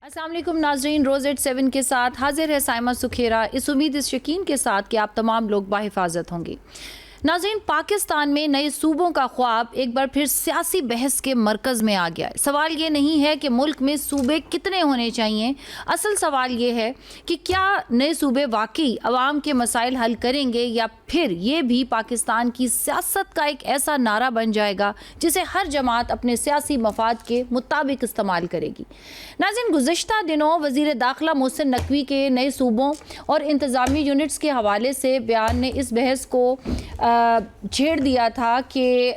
अस्सलाम वालेकुम नाजरीन, रोज़ एट 7 के साथ हाजिर है साइमा सुखेरा, इस उम्मीद इस यकीन के साथ कि आप तमाम लोग बाहिफाजत होंगे। नाज़रीन, पाकिस्तान में नए सूबों का ख्वाब एक बार फिर सियासी बहस के मरकज़ में आ गया है। सवाल ये नहीं है कि मुल्क में सूबे कितने होने चाहिए, असल सवाल ये है कि क्या नए सूबे वाकई अवाम के मसाइल हल करेंगे या फिर ये भी पाकिस्तान की सियासत का एक ऐसा नारा बन जाएगा जिसे हर जमात अपने सियासी मफाद के मुताबिक इस्तेमाल करेगी। नाज़रीन, गुज़िश्ता दिनों वज़ीर दाखिला मोहसिन नकवी के नए सूबों और इंतज़ामी यूनिट्स के हवाले से बयान ने इस बहस को छेड़ दिया था कि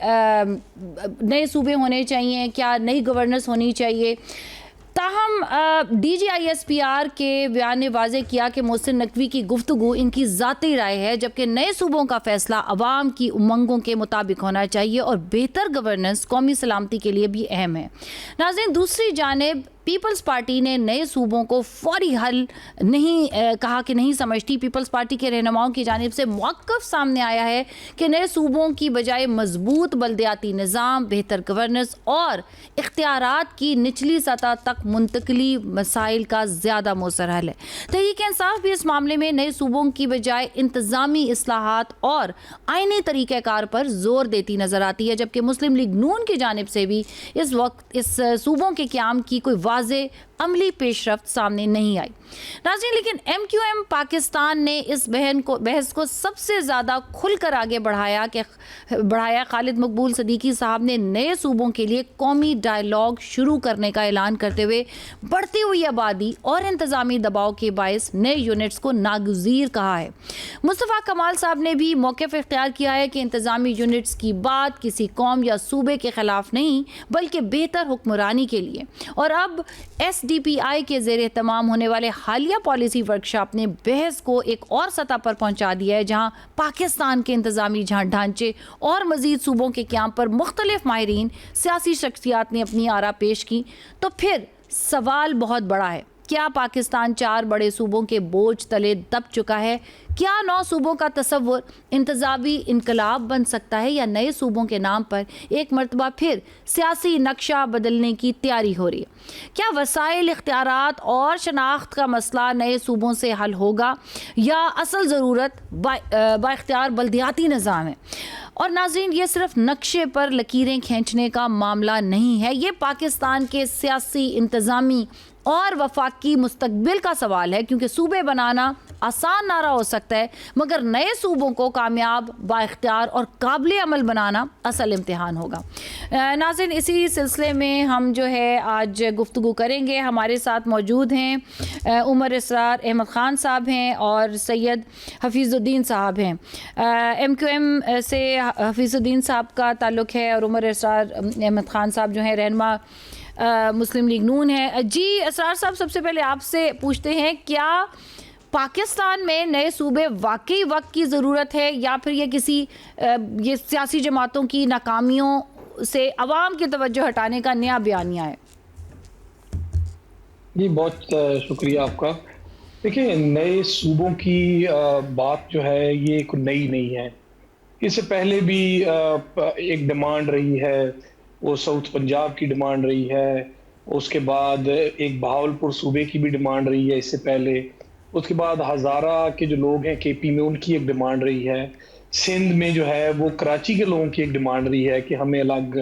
नए सूबे होने चाहिए, क्या नई गवर्नेंस होनी चाहिए। ताहम DGISPR के बयान ने वाज़ेह किया कि मोहसिन नकवी की गुफ्तगू इनकी ज़ाती राय है, जबकि नए सूबों का फ़ैसला अवाम की उमंगों के मुताबिक होना चाहिए और बेहतर गवर्नेंस कौमी सलामती के लिए भी अहम है। नाज़रीन, दूसरी जानिब पीपल्स पार्टी ने नए सूबों को फौरी हल नहीं कहा कि नहीं समझती। पीपल्स पार्टी के रहनुमाओं की जानिब से मौक़िफ़ सामने आया है कि नए सूबों की बजाय मजबूत बल्दियाती निज़ाम, बेहतर गवर्नेंस और इख्तियारात की निचली सतह तक मुंतकली मसाइल का ज़्यादा मौसर हल है। तहरीक-ए-इंसाफ भी इस मामले में नए सूबों की बजाय इंतज़ामी इस्लाहात और आइनी तरीक़ेकार पर जोर देती नज़र आती है, जबकि मुस्लिम लीग नून की जानिब से भी इस वक्त इस सूबों के क़याम की कोई वाज़ेह अमली पेशरफ्त सामने नहीं आई। नाज़रीन, लेकिन MQM पाकिस्तान ने इस बहस को सबसे ज़्यादा खुलकर आगे बढ़ाया। खालिद मकबूल सदीकी साहब ने नए सूबों के लिए कौमी डायलॉग शुरू करने का ऐलान करते हुए बढ़ती हुई आबादी और इंतज़ामी दबाव के बायस नए यूनिट्स को नागुज़ीर कहा है। मुस्तफ़ा कमाल साहब ने भी मौक़िफ़ इख्तियार किया है कि इंतज़ामी यूनिट्स की बात किसी कौम या सूबे के ख़िलाफ़ नहीं बल्कि बेहतर हुक्मरानी के लिए। और अब SDPI के ज़ेरे तमाम होने वाले हालिया पॉलिसी वर्कशॉप ने बहस को एक और सतह पर पहुंचा दिया है, जहां पाकिस्तान के इंतज़ामी ढांचे और मज़ीद सूबों के क़याम पर मुख्तलिफ माहिरीन सियासी शख्सियात ने अपनी आरा पेश की। तो फिर सवाल बहुत बड़ा है, क्या पाकिस्तान 4 बड़े सूबों के बोझ तले दब चुका है? क्या 9 सूबों का तसव्वुर इंतज़ामी इनकलाब बन सकता है या नए सूबों के नाम पर एक मरतबा फिर सियासी नक्शा बदलने की तैयारी हो रही है? क्या वसाइल, इख्तियारात और शनाख्त का मसला नए सूबों से हल होगा या असल ज़रूरत बाइख्तियार बल्दियाती निज़ाम है? और नाज़रीन, ये सिर्फ नक्शे पर लकीरें खींचने का मामला नहीं है, ये पाकिस्तान के सियासी, इंतज़ामी और वफाकी मुस्तकबिल का सवाल है, क्योंकि सूबे बनाना आसान नारा हो सकता है मगर नए सूबों को कामयाब, बाइख्तियार और काबिल अमल बनाना असल इम्तिहान होगा। नाज़रीन, इसी सिलसिले में हम जो है आज गुफ्तगू करेंगे। हमारे साथ मौजूद हैं उमर इसरार अहमद ख़ान साहब हैं और सैयद हफीज़ुद्दीन साहब हैं। MQM से हफीज़ुद्दीन साहब का ताल्लुक़ है और उमर इसरार अहमद ख़ान साहब जो हैं रहनुमा मुस्लिम लीग नून है। जी असरार साहब, सबसे पहले आपसे पूछते हैं, क्या पाकिस्तान में नए सूबे वाकई वक्त की ज़रूरत है या फिर ये किसी ये सियासी जमातों की नाकामियों से अवाम की तवज्जो हटाने का नया बयानिया है? जी, बहुत शुक्रिया आपका। देखिए, नए सूबों की बात जो है ये कोई नई नहीं है। इससे पहले भी एक डिमांड रही है, वो साउथ पंजाब की डिमांड रही है। उसके बाद एक बहावलपुर सूबे की भी डिमांड रही है इससे पहले। उसके बाद हज़ारा के जो लोग हैं KP में, उनकी एक डिमांड रही है। सिंध में जो है वो कराची के लोगों की एक डिमांड रही है कि हमें अलग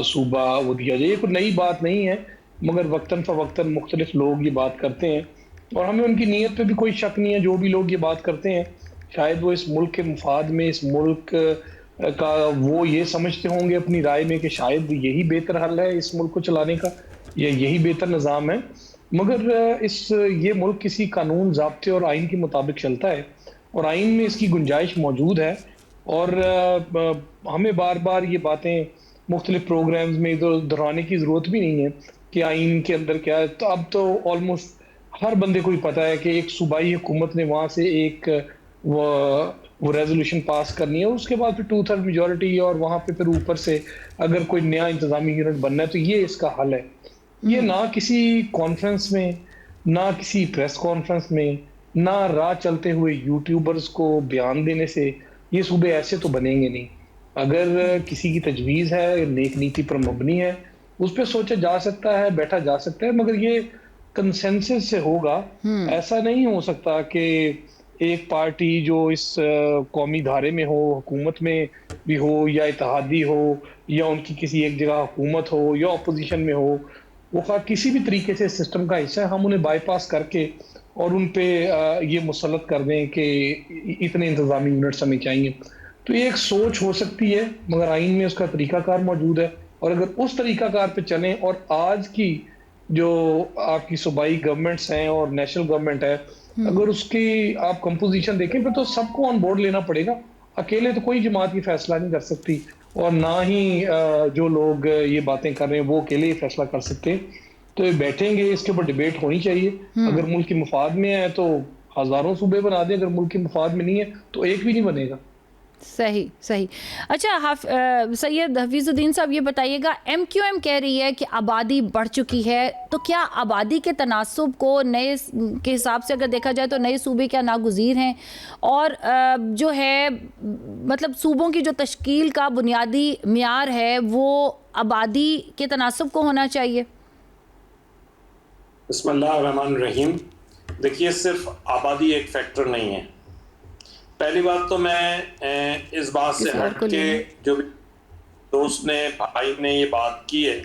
सूबा वो दिया जाए। ये कोई नई बात नहीं है, मगर वक्तन फ़वक्तन मुख्तलिफ लोग ये बात करते हैं और हमें उनकी नीयत पे भी कोई शक नहीं है। जो भी लोग ये बात करते हैं, शायद वो इस मुल्क के मुफाद में, इस मुल्क का वो ये समझते होंगे अपनी राय में कि शायद यही बेहतर हल है इस मुल्क को चलाने का या यही बेहतर निज़ाम है। मगर ये मुल्क किसी कानून, ज़ाब्ते और आइन के मुताबिक चलता है और आइन में इसकी गुंजाइश मौजूद है। और हमें बार-बार ये बातें मुख्तलिफ प्रोग्राम्स में दोहराने की ज़रूरत भी नहीं है कि आइन के अंदर क्या है। तो अब तो ऑलमोस्ट हर बंदे को ही पता है कि एक सूबाई हुकूमत ने वहाँ से एक वो रेजोल्यूशन पास करनी है, उसके बाद फिर 2/3 मेजॉरिटी और वहाँ पे फिर ऊपर से अगर कोई नया इंतज़ामी यूनिट बनना है तो ये इसका हल है। ये ना किसी कॉन्फ्रेंस में, ना किसी प्रेस कॉन्फ्रेंस में, ना राह चलते हुए यूट्यूबर्स को बयान देने से ये सूबे ऐसे तो बनेंगे नहीं। अगर किसी की तजवीज़ है, नेक नीति पर मबनी है, उस पे सोचा जा सकता है, बैठा जा सकता है, मगर ये कंसेंसस से होगा। ऐसा नहीं हो सकता कि एक पार्टी जो इस कौमी धारे में हो, हुकूमत में भी हो या इत्तेहादी हो या उनकी किसी एक जगह हुकूमत हो या अपोजिशन में हो, वो किसी भी तरीके से सिस्टम का हिस्सा है, हम उन्हें बाईपास करके और उन पे ये मुसल्लत कर दें कि इतने इंतज़ामी यूनिट्स हमें चाहिए। तो ये एक सोच हो सकती है, मगर आइन में उसका तरीकाकार मौजूद है, और अगर उस तरीकाकार पे चलें और आज की जो आपकी सूबाई गवर्नमेंट्स हैं और नेशनल गवर्नमेंट है, अगर उसकी आप कंपोजिशन देखें फिर तो सबको ऑन बोर्ड लेना पड़ेगा। अकेले तो कोई जमात ये फैसला नहीं कर सकती, और ना ही जो लोग ये बातें कर रहे हैं वो अकेले ही फैसला कर सकते हैं। तो ये बैठेंगे, इसके ऊपर डिबेट होनी चाहिए। अगर मुल्क के मफाद में है तो हजारों सूबे बना दें, अगर मुल्क के मफाद में नहीं है तो एक भी नहीं बनेगा। सही सही। अच्छा, सैयद हफीजुद्दीन साहब, ये बताइएगा, MQM कह रही है कि आबादी बढ़ चुकी है, तो क्या आबादी के तनासुब को नए के हिसाब से अगर देखा जाए तो नए सूबे क्या नागुज़ीर हैं? और जो है मतलब सूबों की जो तश्कील का बुनियादी मियार है वो आबादी के तनासुब को होना चाहिए? बिस्मिल्लाहिर्रहमानिर्रहीम। देखिए, सिर्फ आबादी एक फैक्टर नहीं है। पहली बात तो मैं इस बात से हट के जो दोस्त ने, भाई ने ये बात की है,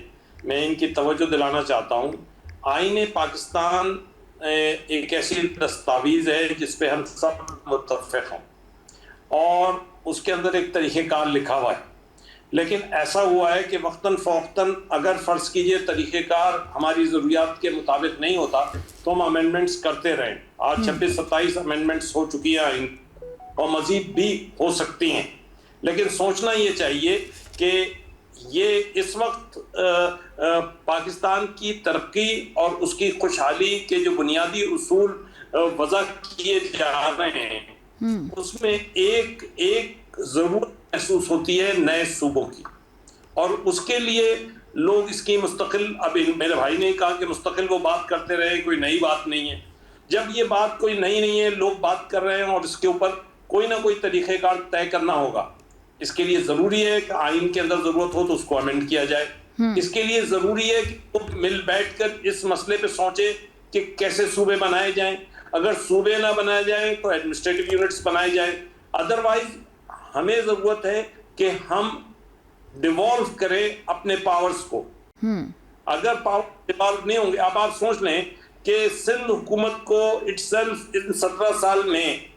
मैं इनकी तवज्जो दिलाना चाहता हूँ। आईन पाकिस्तान एक ऐसी दस्तावेज़ है जिस पे हम सब मुत्तफ़िक़ हैं और उसके अंदर एक तरीक़ेकार लिखा हुआ है। लेकिन ऐसा हुआ है कि वक्तन फ़ौक़तन अगर फ़र्ज़ कीजिए तरीक़ेकार हमारी ज़रूरियात के मुताबिक नहीं होता तो हम अमेंडमेंट्स करते रहें। आज 26-27 अमेंडमेंट्स हो चुकी हैं आइन, और मज़ीद भी हो सकती हैं। लेकिन सोचना ये चाहिए कि ये इस वक्त पाकिस्तान की तरक्की और उसकी खुशहाली के जो बुनियादी उसूल वज़ा किए जा रहे हैं, उसमें एक ज़रूरत महसूस होती है नए सूबों की, और उसके लिए लोग इसकी मुस्तकिल, अब मेरे भाई ने कहा कि मुस्तकिल वो बात करते रहे, कोई नई बात नहीं है। जब ये बात कोई नई नहीं है, लोग बात कर रहे हैं और इसके ऊपर कोई ना कोई तरीक़ेकार तय करना होगा। इसके लिए ज़रूरी है कि आइन के अंदर ज़रूरत हो तो उसको अमेंड किया जाए। इसके लिए ज़रूरी है कि लोग मिल बैठ कर इस मसले पे सोचें कि कैसे सूबे बनाए जाएं। अगर सूबे ना बनाए जाएं तो एडमिनिस्ट्रेटिव यूनिट्स बनाए जाएं। अदरवाइज हमें ज़रूरत है कि हम डिवॉल्व करें अपने पावर्स को। अगर पावर डिवॉल्व नहीं होंगे, अब आप सोच लें कि सिंध हुकूमत को इटसेल्फ इन 17 साल में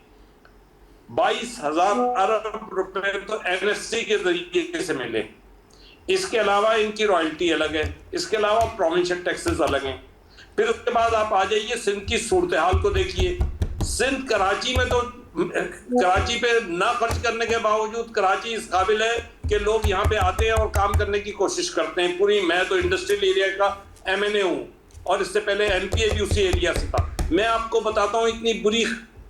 22,000 अरब रुपए तो NSC के जरिए से मिले। इसके अलावा इनकी रॉयल्टी अलग है, इसके अलावा प्रोविंशियल टैक्सेस अलग हैं। फिर उसके बाद आप आ जाइए सिंध की सूरत हाल को देखिए। सिंध कराची में तो कराची पे ना खर्च करने के बावजूद कराची इस काबिल है कि लोग यहाँ पे आते हैं और काम करने की कोशिश करते हैं पूरी। मैं तो इंडस्ट्रियल एरिया का MNA हूँ और इससे पहले MPA भी उसी एरिया से था। मैं आपको बताता हूँ, इतनी बुरी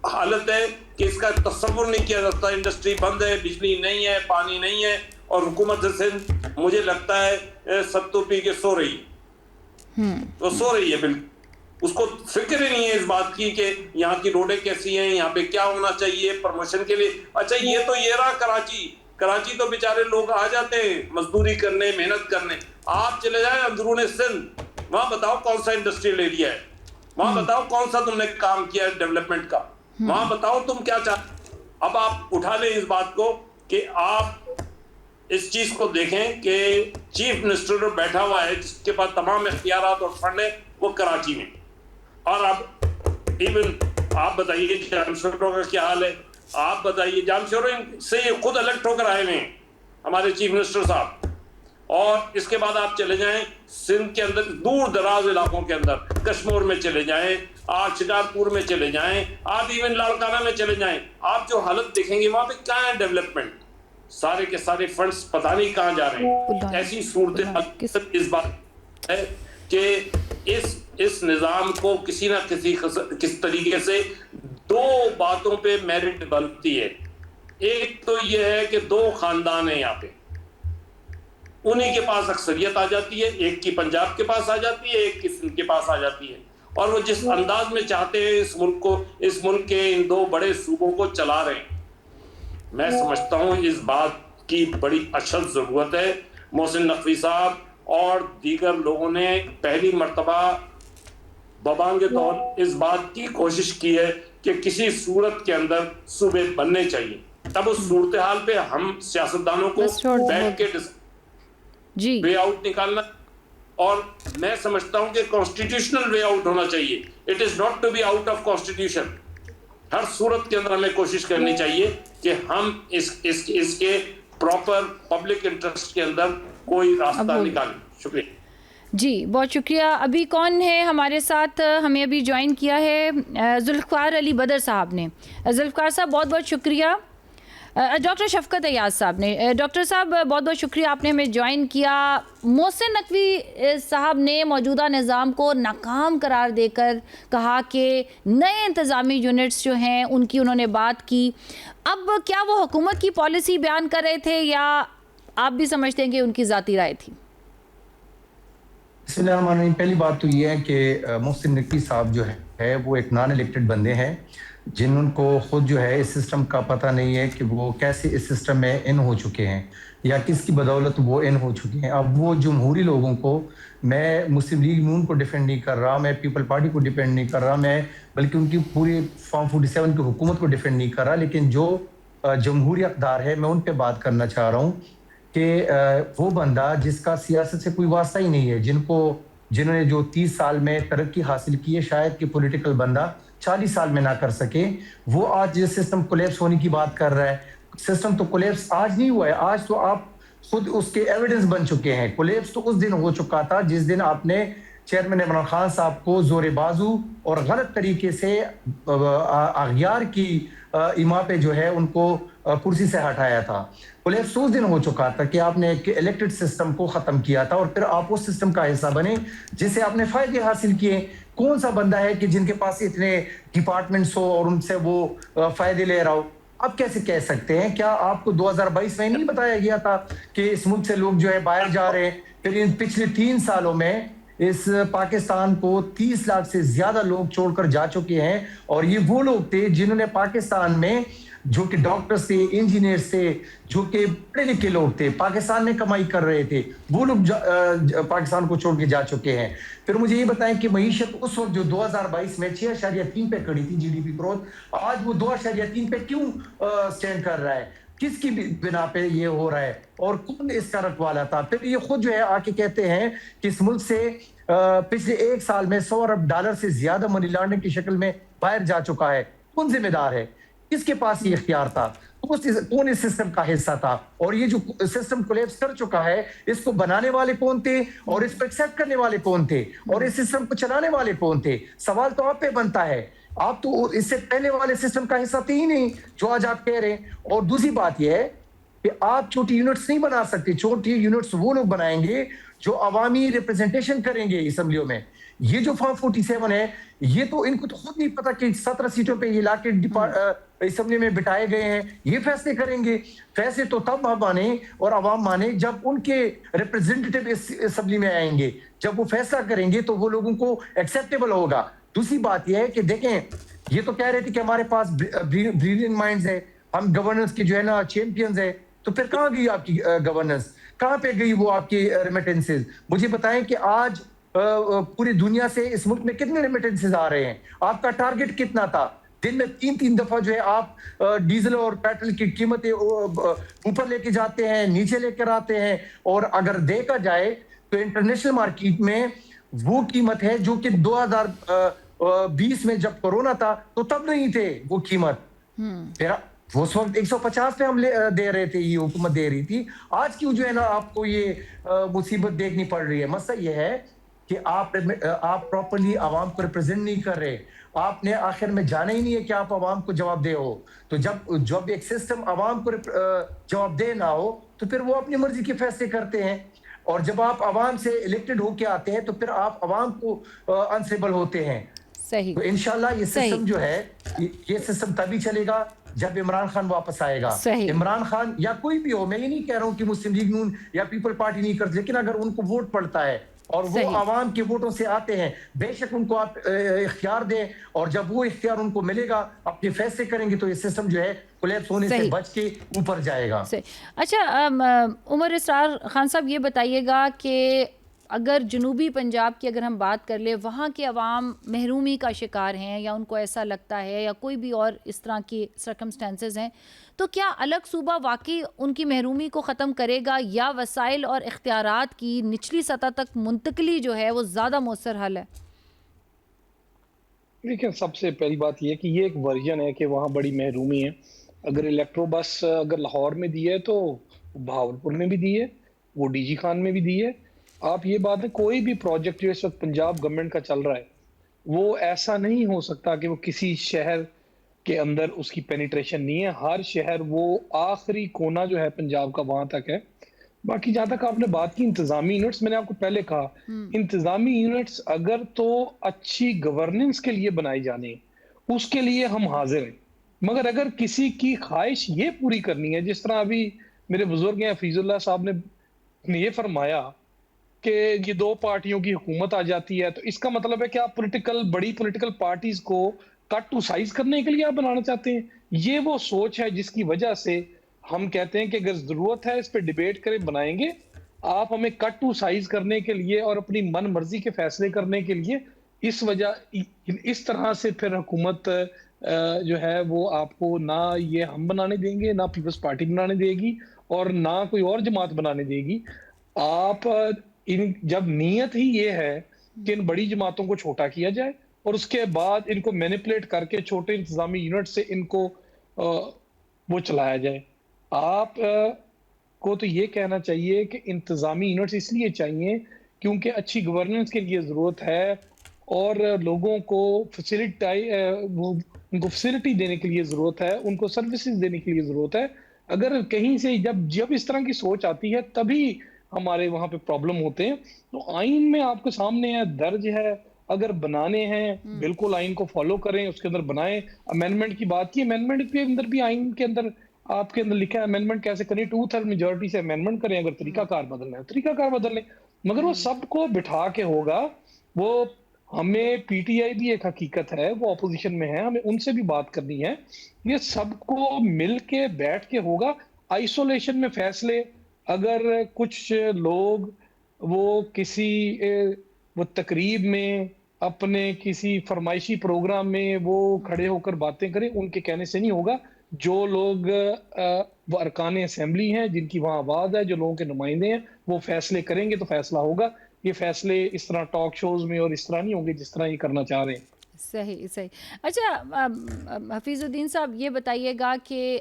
हालत है कि इसका तस्वुर नहीं किया जाता। इंडस्ट्री बंद है, बिजली नहीं है, पानी नहीं है, और हुकूमत सिंध मुझे लगता है सत्तू पी के सो रही है। तो सो रही है, बिल्कुल उसको फिक्र ही नहीं है इस बात की कि यहाँ की रोडें कैसी हैं, यहाँ पे क्या होना चाहिए प्रमोशन के लिए। अच्छा, ये रहा कराची तो बेचारे लोग आ जाते हैं मजदूरी करने, मेहनत करने। आप चले जाए अंदरूने सिंध, वहां बताओ कौन सा इंडस्ट्रियल एरिया है, वहां बताओ कौन सा तुमने काम किया है डेवलपमेंट का, वहां बताओ तुम क्या चाहते। अब आप उठा लें इस बात को कि आप इस चीज को देखें कि चीफ मिनिस्टर बैठा हुआ है जिसके पास तमाम इख्तियारात और फंड है, वो कराची में। और अब इवन आप बताइए जामशोरों का क्या हाल है। आप बताइए, जामशोरों से ये खुद इलेक्ट होकर आए हुए हैं हमारे चीफ मिनिस्टर साहब। और इसके बाद आप चले जाएं सिंध के अंदर दूर दराज इलाकों के अंदर, कश्मीर में चले जाएं, आप शिकारपुर में चले जाएं, आप इवन लाड़काना में चले जाएं, आप जो हालत देखेंगे वहां पे क्या है डेवलपमेंट, सारे के सारे फंड्स पता नहीं कहां जा रहे हैं। ऐसी सूरत इस बात है कि इस निजाम को किसी ना किस तरीके से दो बातों पे मेरिट बनती है। एक तो यह है कि दो खानदान है यहाँ पे, उन्हीं के पास अक्सरियत आ जाती है, एक की पंजाब के पास आ जाती है, एक की सिंध के पास आ जाती है, और वो जिस अंदाज में चाहते हैं इस मुल्क के इन दो बड़े सूबों को चला रहे हैं। मैं समझता हूं इस बात की बड़ी अशद जरूरत है। मोहसिन नकवी साहब और दीगर लोगों ने पहली मर्तबा बबांगे तौर इस बात की कोशिश की है कि किसी सूरत के अंदर सूबे बनने चाहिए। तब उस सूरत हाल पे हम सियासतदानों को बैठ के जी वे आउट निकालना, और मैं समझता हूं कि कॉन्स्टिट्यूशनल वे आउट होना चाहिए। It is not to be out of constitution. हर सूरत के अंदर हमें कोशिश करनी चाहिए कि हम इसके प्रॉपर पब्लिक इंटरेस्ट के अंदर कोई रास्ता निकालें। शुक्रिया जी, बहुत शुक्रिया। अभी कौन है हमारे साथ? हमें अभी ज्वाइन किया है जुल्फ़िकार अली बदर साहब ने। जुल्फ़िकार साहब बहुत बहुत शुक्रिया। डॉक्टर शफकत अयाज साहब ने, डॉक्टर साहब बहुत बहुत शुक्रिया आपने हमें ज्वाइन किया। मोहसिन नकवी साहब ने मौजूदा निज़ाम को नाकाम करार देकर कहा कि नए इंतज़ामी यूनिट्स जो हैं उनकी उन्होंने बात की। अब क्या वो हुकूमत की पॉलिसी बयान कर रहे थे या आप भी समझते हैं कि उनकी ज़ाती राय थी? पहली बात तो ये है कि मोहसिन नकवी साहब जो है वो एक नॉन इलेक्टेड बंदे हैं, जिनको खुद जो है इस सिस्टम का पता नहीं है कि वो कैसे इस सिस्टम में इन हो चुके हैं या किसकी बदौलत वो इन हो चुके हैं। अब वो जमहूरी लोगों को, मैं मुस्लिम लीग नून को डिफेंड नहीं कर रहा, मैं पीपल पार्टी को डिफेंड नहीं कर रहा, मैं बल्कि उनकी पूरी फॉर्म 47 की हुकूमत को डिफेंड नहीं कर रहा, लेकिन जो जमहूरी अक़दार है मैं उन पर बात करना चाह रहा हूँ कि वो बंदा जिसका सियासत से कोई वास्ता ही नहीं है, जिन्होंने जो 30 साल में तरक्की हासिल की है, शायद कि पॉलिटिकल बंदा 40 साल में ना कर सके, वो आज जिस सिस्टम कोलैप्स होने की बात कर रहा है। सिस्टम तो कोलैप्स आज नहीं हुआ है, आज तो आप खुद उसके एविडेंस बन चुके हैं। कोलैप्स तो उस दिन हो चुका था जिस दिन आपने चेयरमैन इमरान खान साहब को जोरे बाजू और गलत तरीके से अगयार की इमा पे जो है उनको कुर्सी से हटाया था। कोलैप्स उस दिन हो चुका था कि आपने एक इलेक्टेड सिस्टम को खत्म किया था और फिर आप उस सिस्टम का हिस्सा बने जिससे आपने फायदे हासिल किए। कौन सा बंदा है कि जिनके पास इतने डिपार्टमेंट्स हो और उनसे वो फायदे ले रहा हो? आप कैसे कह सकते हैं? क्या आपको 2022 में नहीं बताया गया था कि इस मुल्क से लोग जो है बाहर जा रहे हैं? फिर इन पिछले 3 सालों में इस पाकिस्तान को 30 लाख से ज्यादा लोग छोड़कर जा चुके हैं, और ये वो लोग थे जिन्होंने पाकिस्तान में, जो कि डॉक्टर्स थे, इंजीनियर्स थे, जो कि पढ़े लिखे लोग थे, पाकिस्तान में कमाई कर रहे थे, वो लोग पाकिस्तान को छोड़ के जा चुके हैं। फिर मुझे ये बताएं कि मईशत उस वक्त जो 2022 में 6.3 पे खड़ी थी जीडीपी ग्रोथ, आज वो 2.3 पे क्यों स्टैंड कर रहा है? किसकी बिना पे ये हो रहा है और कौन इसका रखवाला था? फिर ये खुद जो है आके कहते हैं कि इस मुल्क से पिछले 1 साल में $100 अरब से ज्यादा मनी लॉन्ड्रिंग की शक्ल में बाहर जा चुका है। कौन जिम्मेदार है? किसके पास ये इख्तियार था? कौन इस सिस्टम का हिस्सा था? और ये जो सिस्टम कोलैप्स कर चुका है, इसको बनाने वाले कौन थे और इसको एक्सेप्ट करने वाले कौन थे और इस सिस्टम को चलाने वाले कौन थे? सवाल तो आप पे बनता है। आप तो इससे पहले वाले सिस्टम का हिस्सा थे ही नहीं जो आज आप कह रहे हैं। और दूसरी बात यह है कि आप छोटी यूनिट्स नहीं बना सकते। छोटी यूनिट्स वो लोग बनाएंगे जो अवामी रिप्रेजेंटेशन करेंगे असेंबलियों में। ये जो फॉर्म 47 है, ये तो इनको तो खुद नहीं पता कि 17 सीटों पे ये लाके असेंबली में बिठाए गए हैं। ये फैसले करेंगे। फैसले तो तब माने और अवाम माने जब उनके रिप्रेजेंटेटिव असेंबली में आएंगे। जब वो फैसला करेंगे तो वो लोगों को एक्सेप्टेबल होगा। दूसरी बात यह है कि देखें, ये तो कह रहे थे कि हमारे पास ब्रिलियंट माइंड्स है, हम गवर्नेंस के जो है ना चैंपियंस है। तो फिर कहाँ गई आपकी गवर्नेंस? कहाँ पे गई वो आपकी रेमिटेंसेज? मुझे बताएं कि आज पूरी दुनिया से इस मुल्क में कितने रेमिटेंसेज आ रहे हैं? आपका टारगेट कितना था? दिन में 3-3 दफा जो है आप डीजल और पेट्रोल की कीमतें ऊपर लेके जाते हैं, नीचे लेकर आते हैं। और अगर देखा जाए तो इंटरनेशनल मार्केट में वो कीमत है जो कि 2020 में जब कोरोना था तो तब नहीं थे वो कीमत। फिर उस वक्त 150 पे हम दे रहे थे, ये हुकूमत दे रही थी। आज क्यों जो है ना आपको ये मुसीबत देखनी पड़ रही है? मसला ये है कि आप प्रॉपर्ली आवाम को रिप्रेजेंट नहीं कर रहे। आपने आखिर में जाना ही नहीं है कि आप आवाम को जवाब दे हो। तो जब एक सिस्टम आवाम को जवाब दे ना हो तो फिर वो अपनी मर्जी के फैसले करते हैं। और जब आप आवाम से इलेक्टेड होके आते हैं तो फिर आप आवाम को अनसेबल होते हैं। सही। तो इंशाल्लाह ये सिस्टम जो है, ये सिस्टम तभी चलेगा जब इमरान खान वापस आएगा। इमरान खान या कोई भी हो, मैं ये नहीं कह रहा हूं कि मुस्लिम लीग नून या पीपल पार्टी नहीं करती, लेकिन अगर उनको वोट पड़ता है और वो आवाम के वोटों से आते हैं, बेशक उनको आप इख्तियार दें, और जब वो इख्तियार उनको मिलेगा अपने फैसले करेंगे तो ये सिस्टम जो है कोलैप्स होने से बच के ऊपर जाएगा। अच्छा, उमर इसरार खान साहब, ये बताइएगा कि अगर जनूबी पंजाब की अगर हम बात कर ले, वहाँ के अवाम महरूमी का शिकार हैं या उनको ऐसा लगता है या कोई भी और इस तरह की सर्कमस्टेंसेस हैं, तो क्या अलग सूबा वाकई उनकी महरूमी को ख़त्म करेगा या वसाइल और इख्तियारात की निचली सतह तक मुंतकली जो है वो ज़्यादा मौसर हल है? देखिए, सबसे पहली बात ये है कि ये एक वर्जन है कि वहाँ बड़ी महरूमी है। अगर इलेक्ट्रो बस अगर लाहौर में दी है तो बहावलपुर में भी दी है, वो डीजी खान में भी दी है। आप ये बात है, कोई भी प्रोजेक्ट जो इस वक्त पंजाब गवर्नमेंट का चल रहा है, वो ऐसा नहीं हो सकता कि वो किसी शहर के अंदर उसकी पेनिट्रेशन नहीं है। हर शहर वो आखिरी कोना जो है पंजाब का वहां तक है। बाकी जहां तक आपने बात की इंतजामी यूनिट्स, मैंने आपको पहले कहा, इंतजामी यूनिट्स अगर तो अच्छी गवर्नेंस के लिए बनाए जाने, उसके लिए हम हाजिर हैं। मगर अगर किसी की ख्वाहिश ये पूरी करनी है, जिस तरह अभी मेरे बुजुर्ग हैं हफीजुल्लाह साहब ने ये फरमाया कि ये दो पार्टियों की हुकूमत आ जाती है, तो इसका मतलब है कि आप बड़ी पॉलिटिकल पार्टीज को कट टू साइज करने के लिए आप बनाना चाहते हैं। ये वो सोच है जिसकी वजह से हम कहते हैं कि अगर जरूरत है इस पे डिबेट करें, बनाएंगे। आप हमें कट टू साइज करने के लिए और अपनी मन मर्जी के फैसले करने के लिए इस तरह से फिर हुकूमत जो है वो आपको ना ये हम बनाने देंगे, ना पीपल्स पार्टी बनाने देगी और ना कोई और जमात बनाने देगी। आप जब नीयत ही ये है कि इन बड़ी जमातों को छोटा किया जाए और उसके बाद इनको मैनिपुलेट करके छोटे इंतजामी यूनिट से इनको वो चलाया जाए। आप को तो ये कहना चाहिए कि इंतजामी यूनिट्स इसलिए चाहिए क्योंकि अच्छी गवर्नेंस के लिए ज़रूरत है और लोगों को उनको फैसिलिटी देने के लिए ज़रूरत है, उनको सर्विसेज देने के लिए ज़रूरत है। अगर कहीं से जब इस तरह की सोच आती है तभी हमारे वहाँ पे प्रॉब्लम होते हैं। तो आइन में आपके सामने है, दर्ज है, अगर बनाने हैं बिल्कुल आइन को फॉलो करें, उसके अंदर बनाएं। अमेंडमेंट की बात की, अमेंडमेंट के अंदर भी आइन के अंदर आपके अंदर लिखा है अमेंडमेंट कैसे करें, 2/3 मेजोरिटी से अमेंडमेंट करें। अगर तरीकाकार बदलना है तरीकाकार बदल लें, मगर वो सबको बिठा के होगा। वो हमें पीटीआई भी एक हकीकत है, वो ऑपोजिशन में है, हमें उनसे भी बात करनी है। ये सबको मिल के बैठ के होगा। आइसोलेशन में फैसले, अगर कुछ लोग वो किसी वो तकरीब में अपने किसी फरमाइशी प्रोग्राम में वो खड़े होकर बातें करें, उनके कहने से नहीं होगा। जो लोग वो अरकान असेंबली हैं, जिनकी वहाँ आवाज़ है, जो लोगों के नुमाइंदे हैं, वो फैसले करेंगे तो फैसला होगा। ये फैसले इस तरह टॉक शोज में और इस तरह नहीं होंगे जिस तरह ये करना चाह रहे हैं। सही सही। अच्छा, हफीजुद्दीन साहब ये बताइएगा कि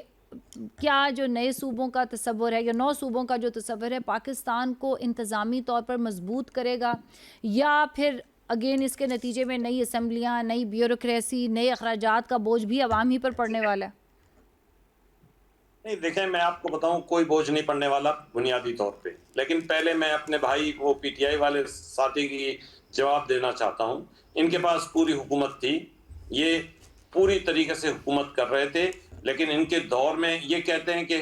क्या जो नए सूबों का तसव्वुर है या 9 सूबों का जो तसव्वुर है पाकिस्तान को इंतज़ामी तौर पर मजबूत करेगा या फिर अगेन इसके नतीजे में नई असम्बलियाँ, नई ब्यूरोक्रेसी, नए अखराजात का बोझ भी अवाम ही पर पड़ने वाला है? नहीं, देखें, मैं आपको बताऊं, कोई बोझ नहीं पड़ने वाला बुनियादी तौर पे। लेकिन पहले मैं अपने भाई वो पीटीआई वाले साथी की जवाब देना चाहता हूं। इनके पास पूरी हुकूमत थी, ये पूरी तरीके से हुकूमत कर रहे थे, लेकिन इनके दौर में ये कहते हैं कि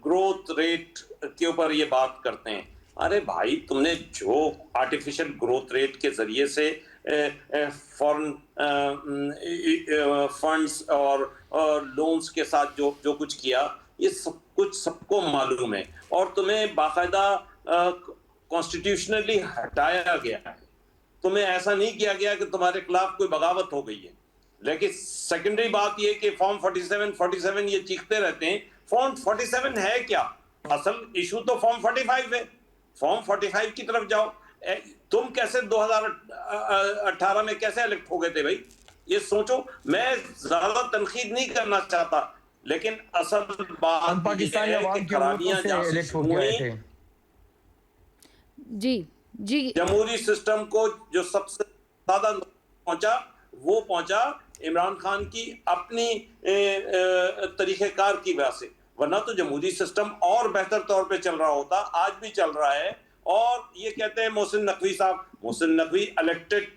ग्रोथ रेट के ऊपर ये बात करते हैं। अरे भाई, तुमने जो आर्टिफिशियल ग्रोथ रेट के जरिए से फॉरेन फंड्स और लोन्स के साथ जो कुछ किया, ये सब कुछ सबको मालूम है और तुम्हें बाकायदा कॉन्स्टिट्यूशनली हटाया गया है। तुम्हें ऐसा नहीं किया गया कि तुम्हारे खिलाफ कोई बगावत हो गई है। लेकिन सेकेंडरी बात ये कि फॉर्म 47 ये चीखते रहते हैं। फॉर्म 47 है क्या? असल इशू तो फॉर्म 45 है। फॉर्म 45 की तरफ जाओ। तुम कैसे 2018 में कैसे इलेक्ट हो गए थे भाई? ये सोचो। मैं ज्यादा तनकीद नहीं करना चाहता, लेकिन असल बात पाकिस्तानी अवाम के वोटों से इलेक्ट हो गए थे। जी, जमहूरी सिस्टम को जो सबसे ज्यादा पहुंचा वो पहुंचा इमरान खान की अपनी तरीक़ेकार की वजह से। वरना तो जमहूरी सिस्टम और बेहतर तौर पे चल रहा होता, आज भी चल रहा है। और ये कहते हैं मोहसिन नकवी साहब, मोहसिन नकवी इलेक्टेड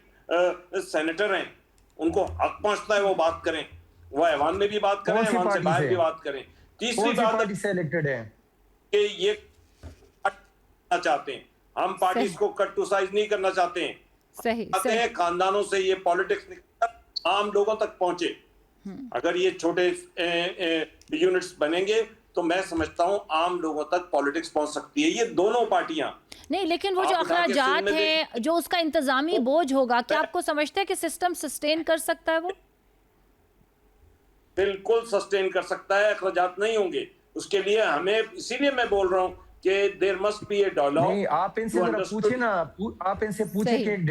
सेनेटर हैं, उनको हक पहुंचता है वो बात करें, वो ऐवान में भी बात करें, ऐवान से बाहर भी बात करें। तीसरी बात से इलेक्टेड है कि ये चाहते हैं, हम पार्टीज को कट टू साइज नहीं करना चाहते हैं। सही। खानदानों से ये पॉलिटिक्स आम लोगों तक पहुंचे। अगर ये छोटे यूनिट्स बनेंगे तो मैं समझता हूं आम लोगों तक पॉलिटिक्स पहुंच सकती है। ये दोनों पार्टियां नहीं, लेकिन वो जो आप उठा के अखराजात सिंध में हैं, जो उसका इंतजामी बोझ होगा, क्या आपको समझते हैं कि सिस्टम सस्टेन कर सकता है वो? बिल्कुल सस्टेन कर सकता है, अखराजात नहीं होंगे उसके लिए। हमें, इसीलिए मैं बोल रहा हूं कि there must be a dialogue. नहीं, आप इनसे जरा पूछे ना, आप इनसे पूछे सही। कि एक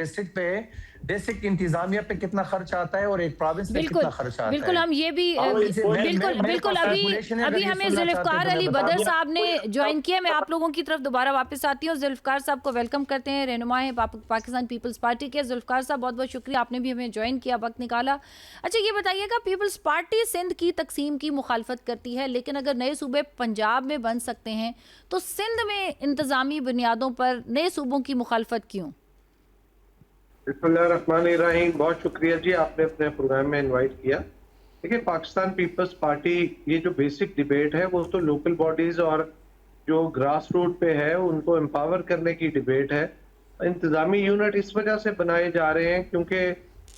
डिस्ट्रिक्ट इंतजामिया पे कितना खर्च आता है और एक प्रोविंस पे बिल्कुल, कितना खर्च आता बिल्कुल, है। हम ये भी आप इनसे- मैं- बिल्कुल, मेरे बिल्कुल, पास अभी कैलकुलेशन है, अभी अगर ये हमें सुनना चाहते जुल्फ़िकार हैं तो अली मैं बता बदर दूं। साहब ने ज्वाइन किया। मैं आप लोगों की तरफ दोबारा वापस आती हूँ। जुल्फ़िकार साहब को वेलकम करते हैं, रहनुमा है पाकिस्तान पीपल्स पार्टी के। जुल्फ़िकार साहब, बहुत बहुत शुक्रिया, आपने भी हमें ज्वाइन किया, वक्त निकाला। अच्छा, ये बताइएगा, पीपल्स पार्टी सिंध की तकसीम की मुखालफत करती है, लेकिन अगर नए सूबे पंजाब में बन सकते हैं तो सिंध में इंतज़ामी बुनियादों पर नए सूबों की मुखालफत क्यों? बिस्मिल्लाहिर्रहमानिर्रहीम। बहुत शुक्रिया जी, आपने अपने प्रोग्राम में इनवाइट किया। देखिए, पाकिस्तान पीपल्स पार्टी, ये जो बेसिक डिबेट है वो तो लोकल बॉडीज और जो ग्रास रूट पे है उनको एम्पावर करने की डिबेट है। इंतजामी यूनिट इस वजह से बनाए जा रहे हैं क्योंकि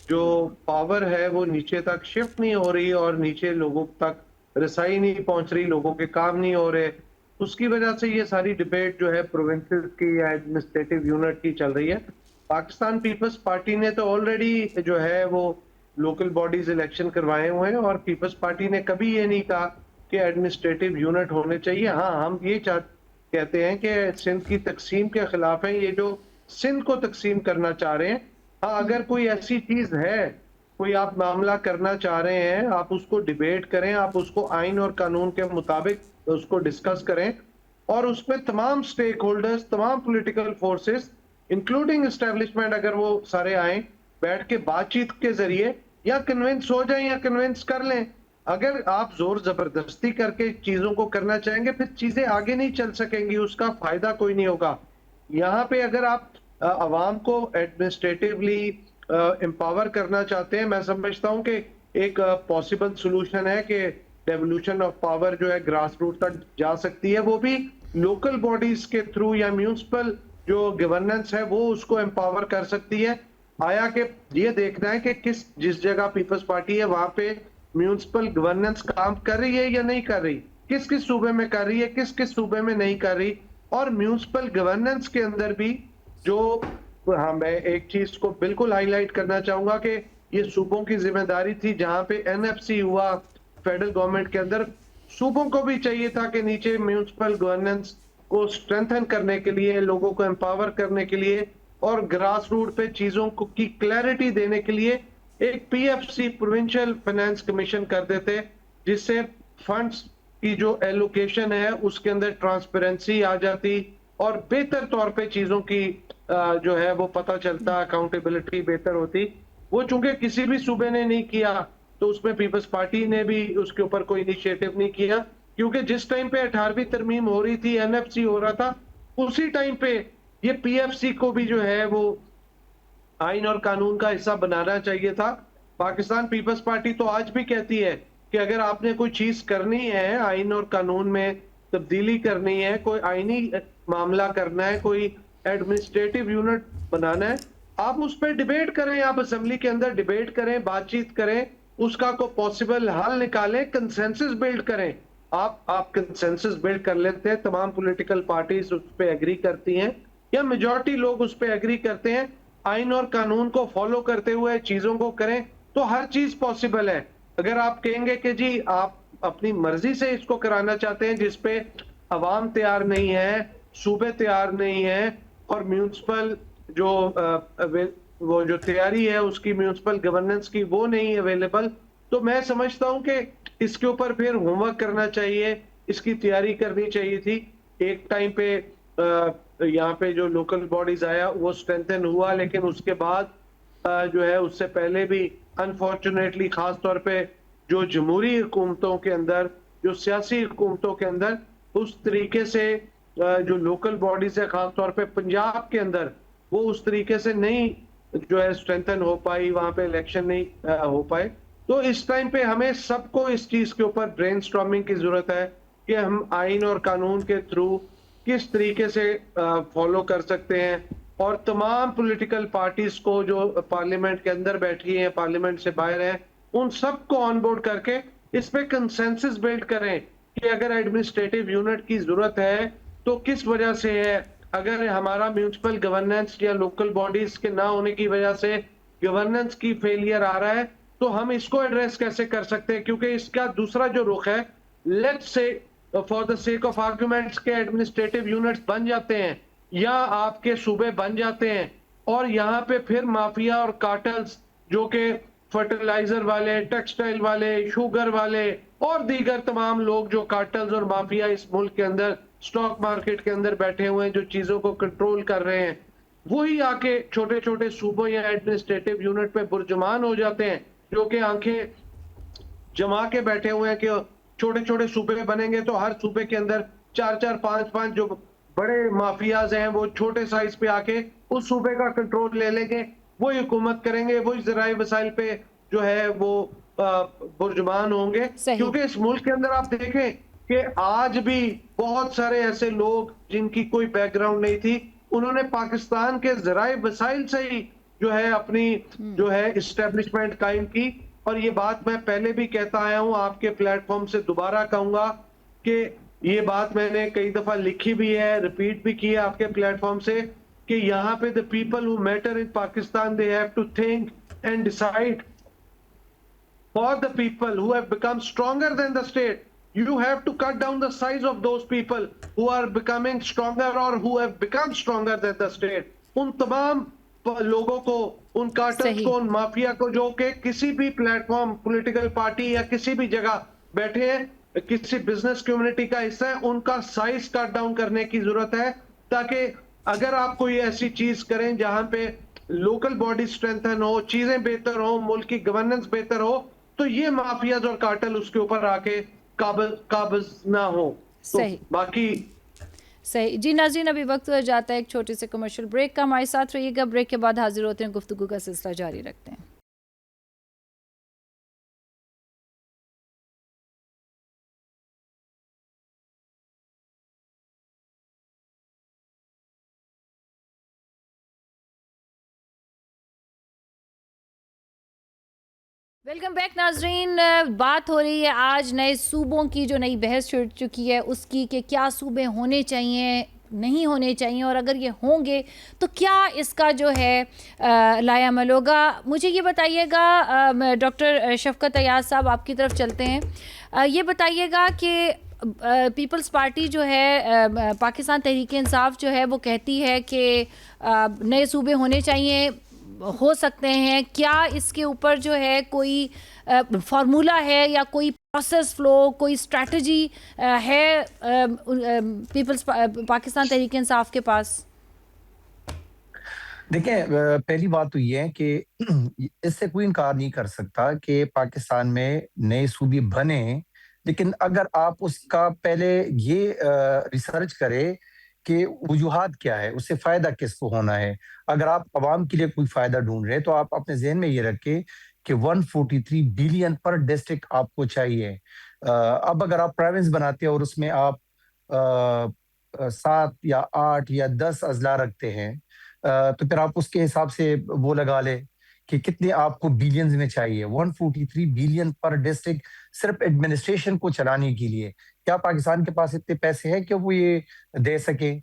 जो पावर है वो नीचे तक शिफ्ट नहीं हो रही और नीचे लोगों तक रसाई नहीं पहुंच रही, लोगों के काम नहीं हो रहे। उसकी वजह से ये सारी डिबेट जो है प्रोविंसेस की या एडमिनिस्ट्रेटिव यूनिट की चल रही है। पाकिस्तान पीपल्स पार्टी ने तो ऑलरेडी जो है वो लोकल बॉडीज इलेक्शन करवाए हुए हैं और पीपल्स पार्टी ने कभी ये नहीं कहा कि एडमिनिस्ट्रेटिव यूनिट होने चाहिए। हाँ, हम ये कहते हैं कि सिंध की तकसीम के खिलाफ है, ये जो सिंध को तकसीम करना चाह रहे हैं। हाँ, अगर कोई ऐसी चीज है, कोई आप मामला करना चाह रहे हैं, आप उसको डिबेट करें, आप उसको आइन और कानून के मुताबिक उसको डिस्कस करें और उसमें तमाम स्टेक होल्डर्स, तमाम पॉलिटिकल फोर्सेस इंक्लूडिंग एस्टेब्लिशमेंट अगर वो सारे आए, बैठ के बातचीत के जरिए या कन्विंस हो जाए या कन्विंस कर लें। अगर आप जोर जबरदस्ती करके चीजों को करना चाहेंगे फिर चीजें आगे नहीं चल सकेंगी, उसका फायदा कोई नहीं होगा। यहाँ पे अगर आप अवाम को एडमिनिस्ट्रेटिवली एम्पावर करना चाहते हैं, मैं समझता हूँ कि एक पॉसिबल सोल्यूशन है कि डेवोल्यूशन ऑफ पावर जो है ग्रास रूट तक जा सकती है, वो भी लोकल बॉडीज के थ्रू या म्यूनिसिपल जो गवर्नेंस है वो उसको एम्पावर कर सकती है। आया कि ये देखना है कि जिस जगह पीपल्स पार्टी है वहां पे म्यूनिसिपल गवर्नेंस काम कर रही है या नहीं कर रही, किस किस सूबे में कर रही है, किस किस सूबे में नहीं कर रही। और म्यूनिसिपल गवर्नेंस के अंदर भी जो, हाँ, मैं एक चीज को बिल्कुल हाईलाइट करना चाहूंगा कि ये सूबों की जिम्मेदारी थी। जहां पे एनएफसी हुआ फेडरल गवर्नमेंट के अंदर, सूबों को भी चाहिए था कि नीचे म्यूनिसिपल गवर्नेंस को स्ट्रेंथन करने के लिए, लोगों को एम्पावर करने के लिए और ग्रास रूट पे चीजों को की क्लैरिटी देने के लिए एक पीएफसी, प्रोविंशियल फाइनेंस कमीशन कर देते, जिससे फंड्स की जो एलोकेशन है उसके अंदर ट्रांसपेरेंसी आ जाती और बेहतर तौर पे चीजों की जो है वो पता चलता, अकाउंटेबिलिटी बेहतर होती। वो चूंकि किसी भी सूबे ने नहीं किया तो उसमें पीपल्स पार्टी ने भी उसके ऊपर कोई इनिशिएटिव नहीं किया, क्योंकि जिस टाइम पे 18वीं तरमीम हो रही थी, एनएफसी हो रहा था, उसी टाइम पे ये पीएफसी को भी जो है वो आइन और कानून का हिस्सा बनाना चाहिए था। पाकिस्तान पीपल्स पार्टी तो आज भी कहती है कि अगर आपने कोई चीज करनी है, आइन और कानून में तब्दीली करनी है, कोई आईनी मामला करना है, कोई एडमिनिस्ट्रेटिव यूनिट बनाना है, आप उस पर डिबेट करें, आप असेंबली के अंदर डिबेट करें, बातचीत करें, उसका को पॉसिबल हल निकालें, कंसेंसस बिल्ड करें। आप कंसेंसस बिल्ड कर लेते हैं, तमाम पॉलिटिकल पार्टीज उस पर एग्री करती हैं या मेजॉरिटी लोग उस पर एग्री करते हैं, आइन और कानून को फॉलो करते हुए चीजों को करें तो हर चीज पॉसिबल है। अगर आप कहेंगे कि जी आप अपनी मर्जी से इसको कराना चाहते हैं जिसपे अवाम तैयार नहीं है, सूबे तैयार नहीं है और म्यूनिसिपल जो वो जो तैयारी है उसकी म्यूनिसिपल गवर्नेंस की वो नहीं अवेलेबल, तो मैं समझता हूं कि इसके ऊपर फिर होमवर्क करना चाहिए, इसकी तैयारी करनी चाहिए थी। एक टाइम पे यहाँ पे जो लोकल बॉडीज आया वो स्ट्रेंथन हुआ, लेकिन उसके बाद जो है उससे पहले भी अनफॉर्चुनेटली खास तौर पे जो जमहूरी हुकूमतों के अंदर, जो सियासी हुकूमतों के अंदर उस तरीके से जो लोकल बॉडीज है खास तौर पे पंजाब के अंदर, वो उस तरीके से नहीं जो है स्ट्रेंथन हो पाई, वहां पे इलेक्शन नहीं हो पाए। तो इस टाइम पे हमें सबको इस चीज के ऊपर ब्रेनस्टॉर्मिंग की जरूरत है कि हम आइन और कानून के थ्रू किस तरीके से फॉलो कर सकते हैं और तमाम पॉलिटिकल पार्टीज को जो पार्लियामेंट के अंदर बैठी हैं, पार्लियामेंट से बाहर हैं, उन सबको ऑन बोर्ड करके इस पे कंसेंसस बिल्ड करें कि अगर एडमिनिस्ट्रेटिव यूनिट की जरूरत है तो किस वजह से है, अगर हमारा म्यूनिसिपल गवर्नेंस या लोकल बॉडीज के ना होने की वजह से गवर्नेंस की फेलियर आ रहा है, तो हम इसको एड्रेस कैसे कर सकते हैं? क्योंकि इसका दूसरा जो रुख है, let's say for the sake of arguments के एडमिनिस्ट्रेटिव यूनिट्स बन जाते हैं या आपके सूबे बन जाते हैं और यहाँ पे फिर माफिया और कार्टल्स जो कि फर्टिलाइजर वाले, टेक्सटाइल वाले, शुगर वाले और दीगर तमाम लोग जो कार्टल्स और माफिया इस मुल्क के अंदर स्टॉक मार्केट के अंदर बैठे हुए हैं, जो चीजों को कंट्रोल कर रहे हैं, वही आके छोटे छोटे सूबों या एडमिनिस्ट्रेटिव यूनिट पे बुर्जुमान हो जाते हैं, जो कि आंखें जमा के बैठे हुए हैं कि छोटे छोटे सूबे बनेंगे तो हर सूबे के अंदर 4-4, 5-5 जो बड़े माफियाज हैं वो छोटे साइज पे आके उस सूबे का कंट्रोल ले लेंगे, वही हुकूमत करेंगे, वही जराए वसाइल पे जो है वो बुर्जुमान होंगे। सही। क्योंकि इस मुल्क के अंदर आप देखें कि आज भी बहुत सारे ऐसे लोग जिनकी कोई बैकग्राउंड नहीं थी, उन्होंने पाकिस्तान के जराए वसाइल से ही जो है अपनी जो है इस्टेब्लिशमेंट कायम की। और ये बात मैं पहले भी कहता आया हूं, आपके प्लेटफॉर्म से दोबारा कहूंगा कि ये बात मैंने कई दफा लिखी भी है, रिपीट भी की है आपके प्लेटफॉर्म से, कि यहाँ पे the people who matter in Pakistan they have to think and decide for the people who have become stronger than the state. You have to cut down the size of those people who are becoming stronger or who have become stronger than the state. उन तमाम लोगों को, उन cartels को, उन mafia को जो कि किसी भी प्लेटफॉर्म, पॉलिटिकल पार्टी या किसी भी जगह बैठे हैं, किसी बिजनेस कम्युनिटी का हिस्सा है, उनका साइज कट डाउन करने की जरूरत है, ताकि अगर आप कोई ऐसी चीज करें जहां पे लोकल बॉडी स्ट्रेंथन हो, चीजें बेहतर हो, मुल्क की गवर्नेंस बेहतर हो, तो ये माफियाज और कार्टल उसके ऊपर आके काबज ना हो। तो सही। बाकी सही जी नाज़रीन, अभी वक्त हो जाता है एक छोटे से कमर्शियल ब्रेक का। हमारे साथ रहिएगा, ब्रेक के बाद हाजिर होते हैं, गुफ्तगू का सिलसिला जारी रखते हैं। वेलकम बैक नाजरीन। बात हो रही है आज नए सूबों की, जो नई बहस छिड़ चुकी है उसकी, कि क्या सूबे होने चाहिए, नहीं होने चाहिए, और अगर ये होंगे तो क्या इसका जो है लायामल होगा। मुझे ये बताइएगा, डॉक्टर शफकत अयाज साहब आपकी तरफ चलते हैं, ये बताइएगा कि पीपल्स पार्टी जो है, पाकिस्तान तहरीक इंसाफ जो है, वो कहती है कि नए सूबे होने चाहिए, हो सकते हैं। क्या इसके ऊपर जो है कोई फार्मूला है या कोई प्रोसेस फ्लो, कोई स्ट्रैटेजी है पीपल्स पाकिस्तान तहरीक इंसाफ के पास? देखिए, पहली बात तो ये है कि इससे कोई इनकार नहीं कर सकता कि पाकिस्तान में नए सूबे बने, लेकिन अगर आप उसका पहले ये रिसर्च करें कि वजूहात क्या है, उससे फायदा किसको होना है। अगर आप अवाम के लिए कोई फायदा ढूंढ रहे हैं तो आप अपने जहन में ये रखें कि 143 बिलियन पर डिस्ट्रिक्ट आपको चाहिए। अब अगर आप प्रोविंस बनाते हैं और उसमें आप 7 या 8 या 10 अजला रखते हैं, तो फिर आप उसके हिसाब से वो लगा ले कि कितने आपको बिलियंस में चाहिए। 143 बिलियन पर डिस्ट्रिक्ट सिर्फ एडमिनिस्ट्रेशन को चलाने के लिए। क्या पाकिस्तान के पास इतने पैसे हैं कि वो ये दे सके?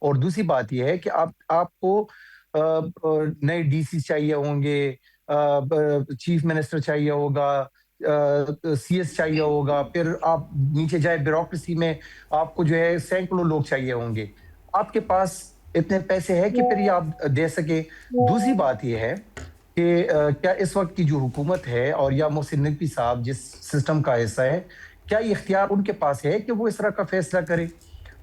और दूसरी बात ये है कि आपको नए डीसी चाहिए होंगे, चीफ मिनिस्टर चाहिए होगा, सीएस चाहिए होगा, फिर आप नीचे जाए ब्यूरोक्रेसी में आपको जो है सैकड़ों लोग चाहिए होंगे। आपके पास इतने पैसे हैं कि फिर ये आप दे सके? दूसरी बात ये है कि क्या इस वक्त की जो हुकूमत है और या मोहसिन नकवी साहब जिस सिस्टम का हिस्सा है, क्या ये इख्तियार उनके पास है कि वो इस तरह का फैसला करे?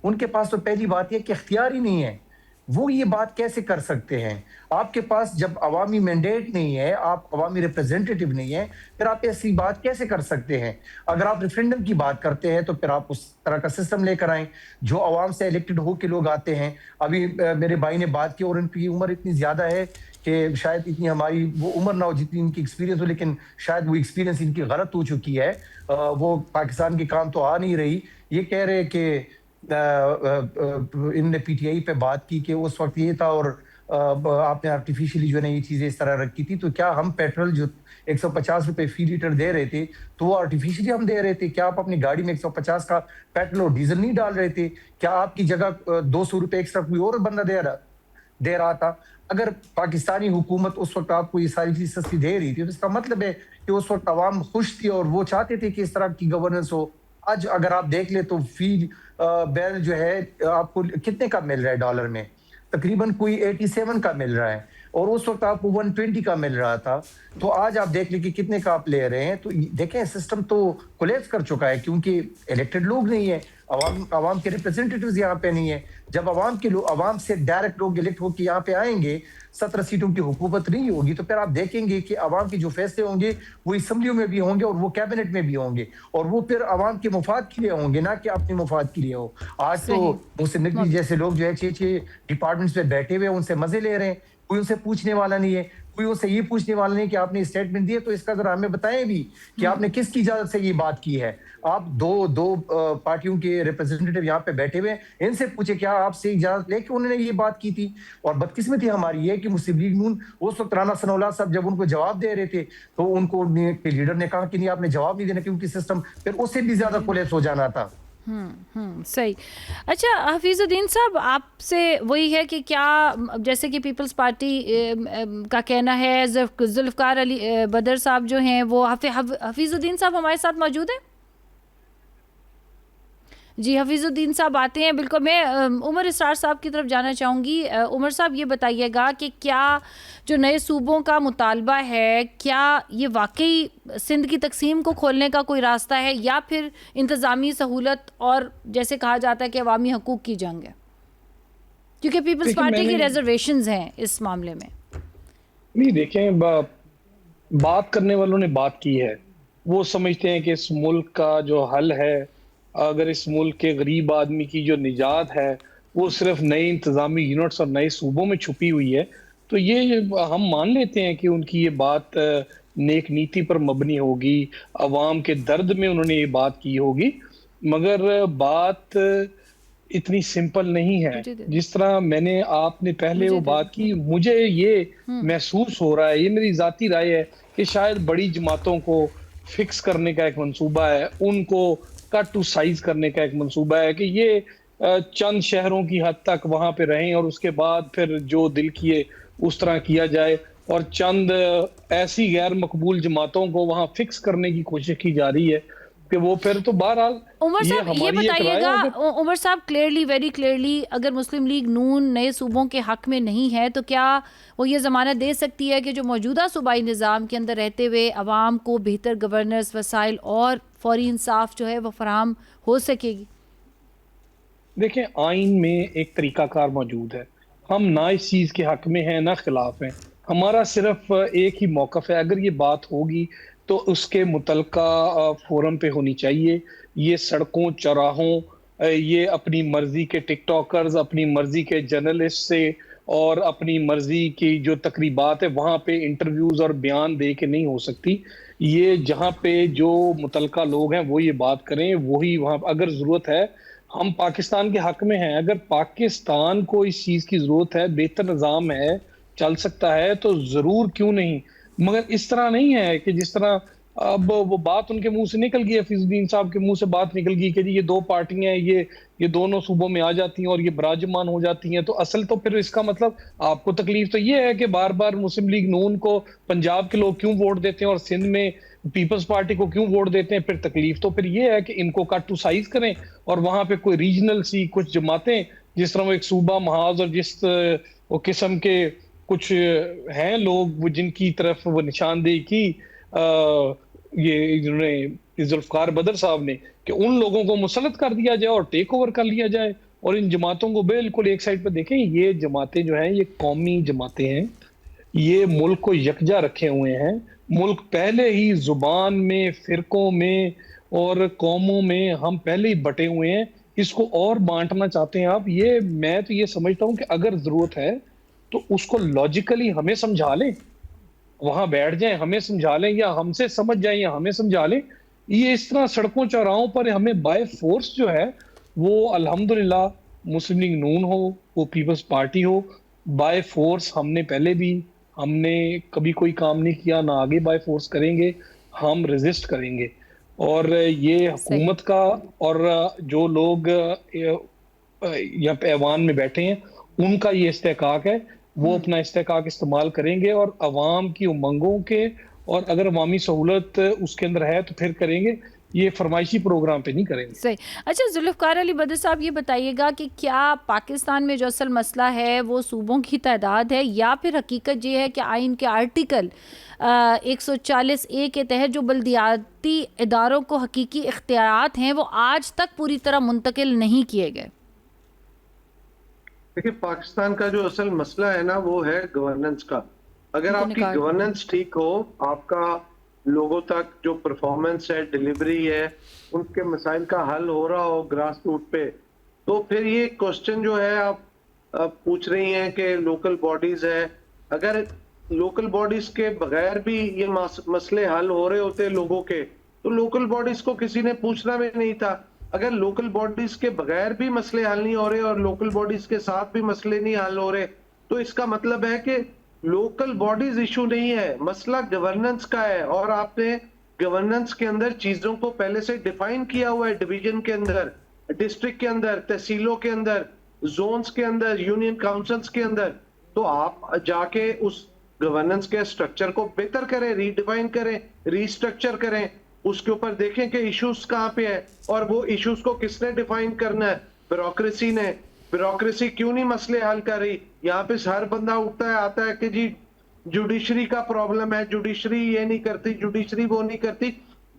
उनके पास तो पहली बात यह कि इख्तियार ही नहीं है। वो ये बात कैसे कर सकते हैं? आपके पास जब अवामी मैंडेट नहीं है, आप अवामी रिप्रेजेंटेटिव नहीं है, फिर आप ऐसी बात कैसे कर सकते हैं? अगर आप रेफरेंडम की बात करते हैं तो फिर आप उस तरह का सिस्टम लेकर आए जो अवाम से इलेक्टेड हो के लोग आते हैं। अभी मेरे भाई ने बात की और उनकी उम्र इतनी ज्यादा है कि शायद इतनी हमारी वो उम्र ना हो जितनी इनकी एक्सपीरियंस हो, लेकिन शायद वो एक्सपीरियंस इनकी गलत हो चुकी है। वो पाकिस्तान के काम तो आ नहीं रही। ये कह रहे कि इनने पीटीआई पे बात की कि उस वक्त ये था और आपने आर्टिफिशियली जो है ना ये चीजें इस तरह रखी थी, तो क्या हम पेट्रोल जो 150 रुपए फी लीटर दे रहे थे तो वो आर्टिफिशियली हम दे रहे थे? क्या आप अपनी गाड़ी में 150 का पेट्रोल और डीजल नहीं डाल रहे थे? क्या आपकी जगह 200 रुपए एक्स्ट्रा कोई और बंदा दे रहा था? अगर पाकिस्तानी हुकूमत उस वक्त आपको ये सारी चीज सस्ती दे रही थी तो इसका मतलब है कि उस वक्त अवाम खुश थी और वो चाहते थे कि इस तरह की गवर्नेंस हो। आज अगर आप देख ले तो फी बैरल जो है आपको कितने का मिल रहा है डॉलर में? तकरीबन कोई 87 का मिल रहा है और उस वक्त आपको 120 का मिल रहा था। तो आज आप देख ले कि कितने का आप ले रहे हैं। तो देखें सिस्टम तो कोलैप्स कर चुका है क्योंकि इलेक्टेड लोग नहीं है, अवाम के रिप्रेजेंटेटिव्स यहाँ पे नहीं है। जब अवाम से डायरेक्ट लोग इलेक्ट होकर यहाँ पे आएंगे, 17 सीटों की हुकूमत नहीं होगी, तो फिर आप देखेंगे कि अवाम के जो फैसले होंगे वो असम्बलियों में भी होंगे और वो कैबिनेट में भी होंगे और वो फिर अवाम के मुफाद के लिए होंगे, ना कि अपने मुफाद के लिए हो। आज तो मुस्लिम लीग जैसे लोग जो है 6 डिपार्टमेंट्स में बैठे हुए उनसे मजे ले रहे हैं, कोई उनसे पूछने वाला नहीं है, कोई उनसे ये पूछने वाला नहीं कि आपने स्टेटमेंट दिए तो इसका जरा हमें बताएं भी कि आपने किसकी इजाजत से ये बात की है। आप दो पार्टियों के रिप्रेजेंटेटिव यहाँ पे बैठे हुए, इनसे पूछे क्या आपसे इजाजत लेके उन्होंने ये बात की थी। और बदकिस्मती हमारी है कि मुस्लिम लीग नून उस वक्त राना सनाउल्लाह साहब जब उनको जवाब दे रहे थे तो उनको लीडर ने कहा कि नहीं आपने जवाब नहीं देना क्योंकि सिस्टम फिर उससे भी ज्यादा कोलैप्स हो जाना था। सही। अच्छा हफीजुद्दीन साहब, आपसे वही है कि क्या जैसे कि पीपल्स पार्टी का कहना है, जुल्फ़कार अली बदर साहब जो हैं वो हफीजुद्दीन साहब हमारे साथ मौजूद हैं? जी हफीजुद्दीन साहब आते हैं। बिल्कुल, मैं उमर इसरार साहब की तरफ जाना चाहूँगी। उमर साहब ये बताइएगा कि क्या जो नए सूबों का मुतालबा है, क्या ये वाकई सिंध की तकसीम को खोलने का कोई रास्ता है या फिर इंतज़ामी सहूलत और जैसे कहा जाता है कि अवामी हकूक़ की जंग है? क्योंकि पीपल्स पार्टी की रिजर्वेशंस हैं इस मामले में। नहीं देखें, बात करने वालों ने बात की है, वो समझते हैं कि इस मुल्क का जो हल है, अगर इस मुल्क के गरीब आदमी की जो निजात है वो सिर्फ नए इंतजामी यूनिट्स और नए सूबों में छुपी हुई है, तो ये हम मान लेते हैं कि उनकी ये बात नेक नीति पर मबनी होगी, अवाम के दर्द में उन्होंने ये बात की होगी, मगर बात इतनी सिंपल नहीं है जिस तरह मैंने आपने पहले वो बात की। मुझे ये महसूस हो रहा है, ये मेरी जाती राय है कि शायद बड़ी जमातों को फिक्स करने का एक मंसूबा है, उनको कट टू साइज करने का एक मंसूबा है कि ये चंद शहरों की हद तक वहां पे रहें और उसके बाद फिर जो दिल किए उस तरह किया जाए, और चंद ऐसी गैर मकबूल जमातों को वहां फिक्स करने की कोशिश की जा रही है कि वो फिर तो बहरहाल। उमर साहब ये बताइएगा, उमर साहब क्लियरली, वेरी क्लियरली, अगर मुस्लिम लीग नून नए सूबों के हक में नहीं है तो क्या वो ये ज़मानत दे सकती है कि जो मौजूदा सूबाई निज़ाम के अंदर रहते हुए अवाम को बेहतर गवर्नेंस, वसाइल और फौरी इंसाफ जो है वो फराहम हो सकेगी? देखें, आइन में एक तरीकाकार मौजूद है, हम ना इस चीज़ के हक में हैं ना खिलाफ हैं, हमारा सिर्फ एक ही मौक़िफ़ है। अगर ये बात होगी तो उसके मुतलका फोरम पे होनी चाहिए। ये सड़कों चौराहों, ये अपनी मर्जी के टिकटॉकर्स, अपनी मर्जी के जर्नलिस्ट से और अपनी मर्जी की जो तकरीबात है वहाँ पे इंटरव्यूज और बयान दे के नहीं हो सकती। ये जहाँ पे जो मुतलका लोग हैं वो ये बात करें, वही वहाँ अगर ज़रूरत है, हम पाकिस्तान के हक में हैं, अगर पाकिस्तान को इस चीज़ की ज़रूरत है, बेहतर निज़ाम है, चल सकता है तो ज़रूर क्यों नहीं। मगर इस तरह नहीं है कि जिस तरह अब वो बात उनके मुंह से निकल गई, हफीजुद्दीन साहब के मुंह से बात निकल गई कि ये दो पार्टियां ये दोनों सूबों में आ जाती हैं और ये बराजमान हो जाती हैं, तो असल तो फिर इसका मतलब आपको तकलीफ तो ये है कि बार बार मुस्लिम लीग नून को पंजाब के लोग क्यों वोट देते हैं और सिंध में पीपल्स पार्टी को क्यों वोट देते हैं। फिर तकलीफ तो फिर ये है कि इनको कट टू साइज करें और वहां पे कोई रीजनल सी कुछ जमातें, जिस तरह वो एक सूबा महाज और जिस वो किस्म के कुछ हैं लोग वो जिनकी तरफ वो निशानदेही की ये जिन्होंने जुल्फ़कार बदर साहब ने, कि उन लोगों को मुसल्लत कर दिया जाए और टेक ओवर कर लिया जाए और इन जमातों को बिल्कुल एक साइड पर देखें। ये जमातें जो हैं ये कौमी जमातें हैं, ये मुल्क को यकजा रखे हुए हैं। मुल्क पहले ही जुबान में, फिरकों में और कौमों में हम पहले ही बटे हुए हैं, इसको और बांटना चाहते हैं आप। ये मैं तो ये समझता हूँ कि अगर जरूरत है तो उसको लॉजिकली हमें समझा लें, वहां बैठ जाएं, हमें समझा लें, या हमसे समझ जाएं या हमें समझा लें। ये इस तरह सड़कों चौराहों पर हमें बाय फोर्स जो है वो अल्हम्दुलिल्लाह मुस्लिम लीग नून हो, वो पीपल्स पार्टी हो, बाय फोर्स हमने पहले भी हमने कभी कोई काम नहीं किया, ना आगे बाय फोर्स करेंगे, हम रेजिस्ट करेंगे। और ये सही। हुकूमत का और जो लोग यहाँ पे ऐवान में बैठे हैं, उनका ये इस्तेहकाक है, वो अपना इस्तेहकाक इस्तेमाल करेंगे और अवाम की उमंगों के, और अगर अवामी सहूलत उसके अंदर है तो फिर करेंगे, ये फरमाइशी प्रोग्राम पे नहीं करेंगे। सही। अच्छा, जुल्फ़िकार अली भुट्टो साहब, ये बताइएगा कि क्या पाकिस्तान में जो असल मसला है वो सूबों की तादाद है, या फिर हकीकत ये है कि आइन के आर्टिकल 140A के तहत जो बल्दियाती इदारों को हकीकी इख्तियारात हैं वो आज तक पूरी तरह मुंतकिल नहीं किए गए? देखिए, पाकिस्तान का जो असल मसला है ना, वो है गवर्नेंस का। अगर उनको आपकी निकाल गवर्नेंस ठीक हो, आपका लोगों तक जो परफॉर्मेंस है, डिलीवरी है, उनके मसाइल का हल हो रहा हो ग्रास रूट पे, तो फिर ये क्वेश्चन जो है आप पूछ रही हैं कि लोकल बॉडीज है, अगर लोकल बॉडीज के बगैर भी ये मसले हल हो रहे होते लोगों के, तो लोकल बॉडीज को किसी ने पूछना भी नहीं था। अगर लोकल बॉडीज के बगैर भी मसले हल नहीं हो रहे और लोकल बॉडीज के साथ भी मसले नहीं हल हो रहे, तो इसका मतलब है कि लोकल बॉडीज इशू नहीं है, मसला गवर्नेंस का है। और आपने गवर्नेंस के अंदर चीजों को पहले से डिफाइन किया हुआ है, डिवीजन के अंदर, डिस्ट्रिक्ट के अंदर, तहसीलों के अंदर, जोन्स के अंदर, यूनियन काउंसिल्स के अंदर। तो आप जाके उस गवर्नेंस के स्ट्रक्चर को बेहतर करें, रीडिफाइन करें, रीस्ट्रक्चर करें, उसके ऊपर देखें कि इश्यूज कहाँ पे है और वो इश्यूज को किसने डिफाइन करना है। ब्यूरोक्रेसी ने, ब्यूरोक्रेसी क्यों नहीं मसले हल कर रही? यहाँ पे हर बंदा उठता है, आता है कि जी जुडिशरी का प्रॉब्लम है, जुडिशरी ये नहीं करती, जुडिशरी वो नहीं करती।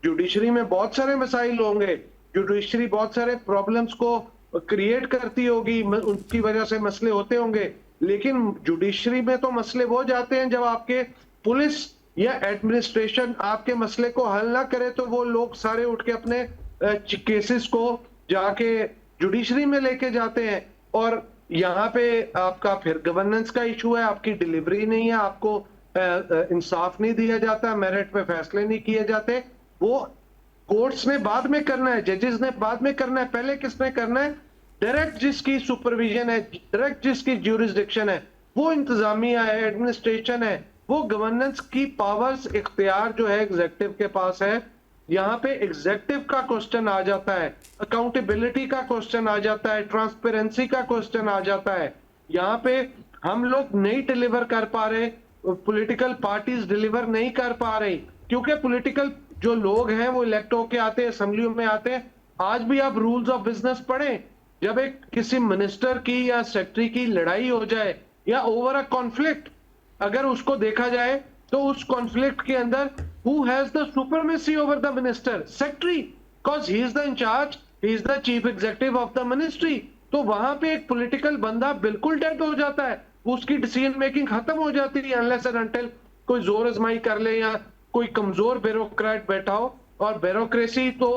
जुडिशरी में बहुत सारे मसाइल होंगे, जुडिशरी बहुत सारे प्रॉब्लम्स को क्रिएट करती होगी, उनकी वजह से मसले होते होंगे, लेकिन जुडिशरी में तो मसले वो जाते हैं जब आपके पुलिस या एडमिनिस्ट्रेशन आपके मसले को हल ना करे, तो वो लोग सारे उठ के अपने केसेस को जाके जुडिशरी में लेके जाते हैं। और यहाँ पे आपका फिर गवर्नेंस का इशू है, आपकी डिलीवरी नहीं है, आपको इंसाफ नहीं दिया जाता, मेरिट पे फैसले नहीं किए जाते। वो कोर्ट्स ने बाद में करना है, जजेस ने बाद में करना है, पहले किसने करना है? डायरेक्ट जिसकी सुपरविजन है, डायरेक्ट जिसकी ज्यूरिसडिक्शन है, वो इंतजामिया है, एडमिनिस्ट्रेशन है। वो गवर्नेंस की पावर्स, इख्तियार जो है एग्जीक्यूटिव के पास है। यहाँ पे एग्जीक्यूटिव का क्वेश्चन आ जाता है, अकाउंटेबिलिटी का क्वेश्चन आ जाता है, ट्रांसपेरेंसी का क्वेश्चन आ जाता है। यहाँ पे हम लोग नहीं डिलीवर कर पा रहे, पॉलिटिकल पार्टीज डिलीवर नहीं कर पा रही, क्योंकि पॉलिटिकल जो लोग हैं वो इलेक्ट होके आते हैं, असेंबलियों में आते हैं। आज भी आप रूल्स ऑफ बिजनेस पढ़ें, जब एक किसी मिनिस्टर की या सेक्रेटरी की लड़ाई हो जाए या ओवर अ कॉन्फ्लिक्ट, अगर उसको देखा जाए तो उस कॉन्फ्लिक्ट के अंदर who has the supremacy over the minister? Secretary, because he is the incharge, he is the chief executive of the ministry. तो वहां पे एक पॉलिटिकल बंदा बिल्कुल डेड हो जाता है, उसकी डिसीजन मेकिंग खत्म हो जाती है अनलेस एंड अनटिल कोई जोर आजमाई कर ले या कोई कमजोर ब्यूरोक्रेट बैठा हो। और ब्यूरोक्रेसी तो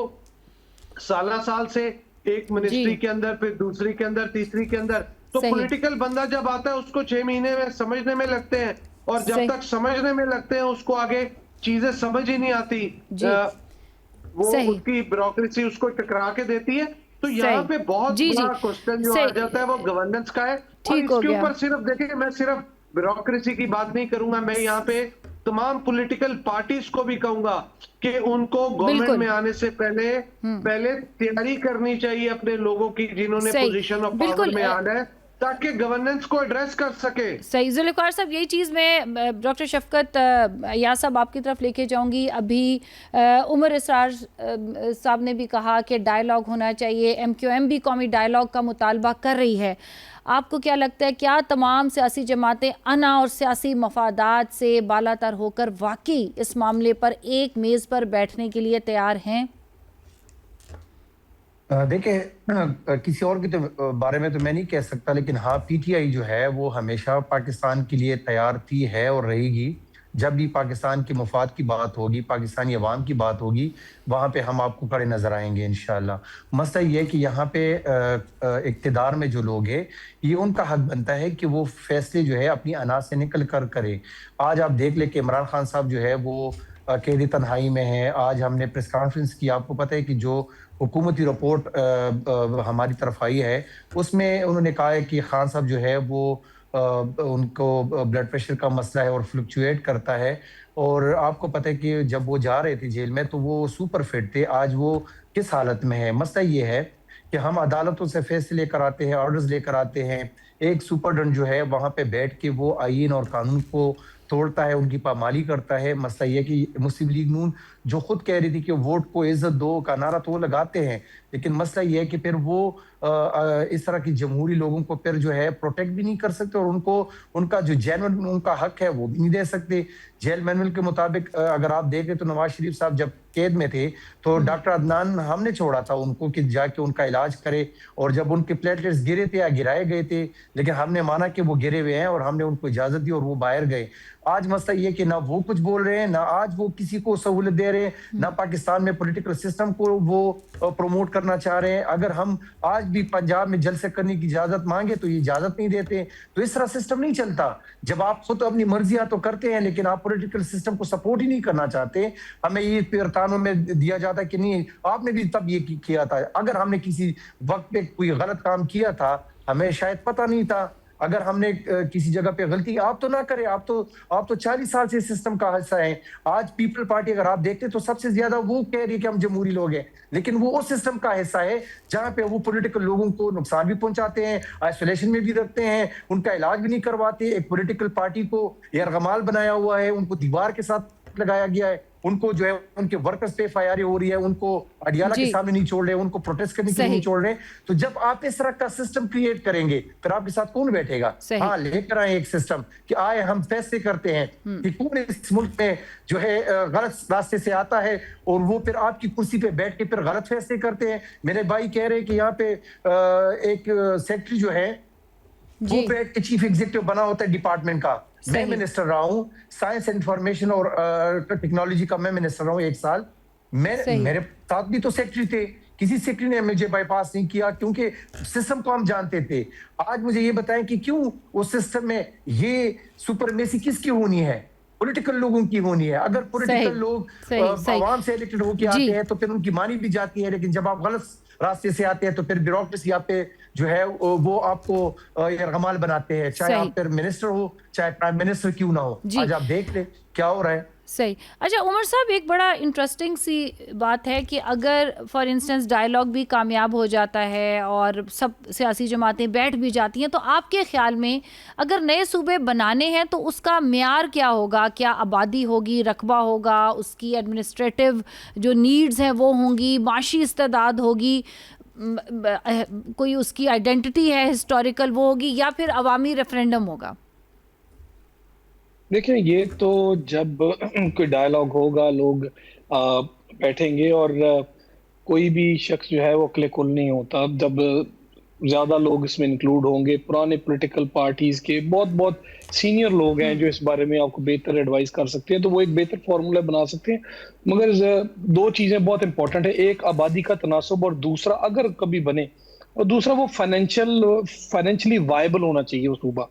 साल से एक मिनिस्ट्री के अंदर, फिर दूसरी के अंदर, तीसरी के अंदर, तो पॉलिटिकल बंदा जब आता है उसको 6 महीने में समझने में लगते हैं, और जब तक समझने में लगते हैं उसको आगे चीजें समझ ही नहीं आती, वो उसकी ब्यूरोक्रेसी उसको टकरा के देती है। तो यहाँ पे बहुत बड़ा क्वेश्चन जो आ जाता है वो गवर्नेंस का है। और इसके ऊपर सिर्फ देखिए, मैं सिर्फ ब्यूरोक्रेसी की बात नहीं करूंगा, मैं यहाँ पे तमाम पॉलिटिकल पार्टीज को भी कहूंगा कि उनको गवर्नमेंट में आने से पहले तैयारी करनी चाहिए अपने लोगों की, जिन्होंने पोजीशन ऑफ पावर में आना है, ताकि गवर्नेंस को एड्रेस कर सके। सही। जुल्फ़िकार साहब, यही चीज़ मैं डॉक्टर शफकत या साहब आपकी तरफ लेके जाऊंगी। अभी उमर इसरार साहब ने भी कहा कि डायलॉग होना चाहिए, MQM भी कौमी डायलॉग का मुतालबा कर रही है। आपको क्या लगता है, क्या तमाम सियासी जमातें अना और सियासी मफादात से बालातर होकर वाकई इस मामले पर एक मेज़ पर बैठने के लिए तैयार हैं? देखिए, किसी और के तो बारे में तो मैं नहीं कह सकता, लेकिन हाँ, PTI जो है वो हमेशा पाकिस्तान के लिए तैयार थी, है और रहेगी। जब भी पाकिस्तान के मुफाद की बात होगी, पाकिस्तानी अवाम की बात होगी, वहाँ पे हम आपको खड़े नजर आएंगे इंशाल्लाह। मसला ये है कि यहाँ पे इक़्तिदार में जो लोग हैं, ये उनका हक बनता है कि वो फैसले जो है अपनी अना से निकल कर करे। आज आप देख ले कि इमरान खान साहब जो है वो कैदी तन्हाई में है। आज हमने प्रेस कॉन्फ्रेंस की, आपको पता है कि जो हुकूमती रिपोर्ट हमारी तरफ आई है, उसमें उन्होंने कहा है कि खान साहब जो है वो उनको ब्लड प्रेशर का मसला है और फ्लक्चुएट करता है। और आपको पता है कि जब वो जा रहे थे जेल में तो वो सुपर फिट थे, आज वो किस हालत में है। मसला ये है कि हम अदालतों से फैसले लेकर आते हैं, ऑर्डर्स लेकर आते हैं, एक सुपरडेंट जो है वहां पे बैठ के वो आईन और कानून को तोड़ता है, उनकी पामाली करता है। मसला ये कि मुस्लिम लीग नून जो खुद कह रही थी कि वोट को इज्जत दो का नारा तो वो लगाते हैं, लेकिन मसला ये है कि फिर वो इस तरह की जमहूरी लोगों को फिर जो है प्रोटेक्ट भी नहीं कर सकते और उनको उनका जो जेन्युइन उनका हक है वो भी नहीं दे सकते। जेल मैनुअल के मुताबिक अगर आप देखें तो नवाज शरीफ साहब जब कैद में थे तो डॉक्टर अदनान हमने छोड़ा था उनको कि जाके उनका इलाज करे, और जब उनके प्लेटलेट्स गिरे थे या गिराए गए थे, लेकिन हमने माना कि वो गिरे हुए हैं और हमने उनको इजाजत दी और वो बाहर गए। आज मसला ये कि ना वो कुछ बोल रहे हैं, ना आज वो किसी को सहूलत दे रहे हैं, ना पाकिस्तान में पॉलिटिकल सिस्टम को वो प्रमोट करना चाह रहे हैं। अगर हम आज भी पंजाब में जलसे करने की इजाजत मांगे तो ये इजाजत नहीं देते। तो इस तरह सिस्टम नहीं चलता। जब आप खुद अपनी मर्जियां तो करते हैं लेकिन आप पॉलिटिकल सिस्टम को सपोर्ट ही नहीं करना चाहते, हमें ये पिरतानों में दिया जाता है कि नहीं आपने भी तब ये किया था। अगर हमने किसी वक्त पे कोई गलत काम किया था हमें शायद पता नहीं था, अगर हमने किसी जगह पे गलती आप तो ना करें, आप तो 40 साल से सिस्टम का हिस्सा है। आज पीपल पार्टी अगर आप देखते तो सबसे ज्यादा वो कह रही है कि हम जमहूरी लोग हैं, लेकिन वो उस सिस्टम का हिस्सा है जहां पे वो पॉलिटिकल लोगों को नुकसान भी पहुंचाते हैं, आइसोलेशन में भी रखते हैं, उनका इलाज भी नहीं करवाते। एक पॉलिटिकल पार्टी को यरगमाल बनाया हुआ है, उनको दीवार के साथ लगाया गया है, उनको जो है उनके वर्कर्स पे फायरिंग हो रही है, उनको अडियाला के सामने नहीं छोड़ रहे, उनको प्रोटेस्ट करने के लिए नहीं छोड़ रहे। तो जब आप इस तरह का सिस्टम क्रिएट करेंगे फिर आपके साथ कौन बैठेगा? हाँ, लेकर आए एक सिस्टम कि आए हम फैसले करते हैं कि कौन इस मुल्क में जो है गलत रास्ते से आता है और वो फिर आपकी कुर्सी पे बैठ के फिर गलत फैसले करते हैं। मेरे भाई कह रहे हैं कि यहाँ पे एक सेक्रेटरी जो है वो बैठ के चीफ एग्जीक्यूटिव बना होता है डिपार्टमेंट का। मैं मिनिस्टर रहा हूँ साइंस इंफॉर्मेशन और टेक्नोलॉजी का, मैं मिनिस्टर रहा हूँ 1 साल। मेरे साथ भी तो सेक्रेटरी थे, किसी सेक्रेटरी ने मुझे बाईपास नहीं किया क्योंकि सिस्टम को हम जानते थे। आज मुझे ये बताएं कि क्यों उस सिस्टम में ये सुपरमेसी किसकी होनी है? पॉलिटिकल लोगों की होनी है। अगर पॉलिटिकल लोग आवाम से इलेक्टेड होकर आते हैं तो फिर उनकी मानी भी जाती है, लेकिन जब आप गलत रास्ते से आते हैं तो फिर ब्यूरोक्रेसी आप पे जो है वो आपको यरगमाल बनाते हैं, चाहे आप फिर मिनिस्टर हो चाहे प्राइम मिनिस्टर क्यों ना हो। आज आप देख ले क्या हो रहा है। सही। अच्छा उमर साहब, एक बड़ा इंटरेस्टिंग सी बात है कि अगर फॉर इंस्टेंस डायलॉग भी कामयाब हो जाता है और सब सियासी जमातें बैठ भी जाती हैं, तो आपके ख्याल में अगर नए सूबे बनाने हैं तो उसका म्यार क्या होगा? क्या आबादी होगी, रकबा होगा, उसकी एडमिनिस्ट्रेटिव जो नीड्स हैं वो होंगी, माशी इस्तेदाद होगी, कोई उसकी आइडेंटिटी है हिस्टोरिकल वो होगी, या फिर अवामी रेफरेंडम होगा? देखिए, ये तो जब कोई डायलॉग होगा, लोग बैठेंगे और कोई भी शख्स जो है वो क्लिकुल नहीं होता। जब ज्यादा लोग इसमें इंक्लूड होंगे, पुराने पॉलिटिकल पार्टीज के बहुत बहुत सीनियर लोग हैं जो इस बारे में आपको बेहतर एडवाइस कर सकते हैं, तो वो एक बेहतर फॉर्मूला बना सकते हैं। मगर 2 चीजें बहुत इंपॉर्टेंट है, एक आबादी का तनासब और दूसरा अगर कभी बने, और दूसरा वो फाइनेंशियली वायबल होना चाहिए वो सूबा।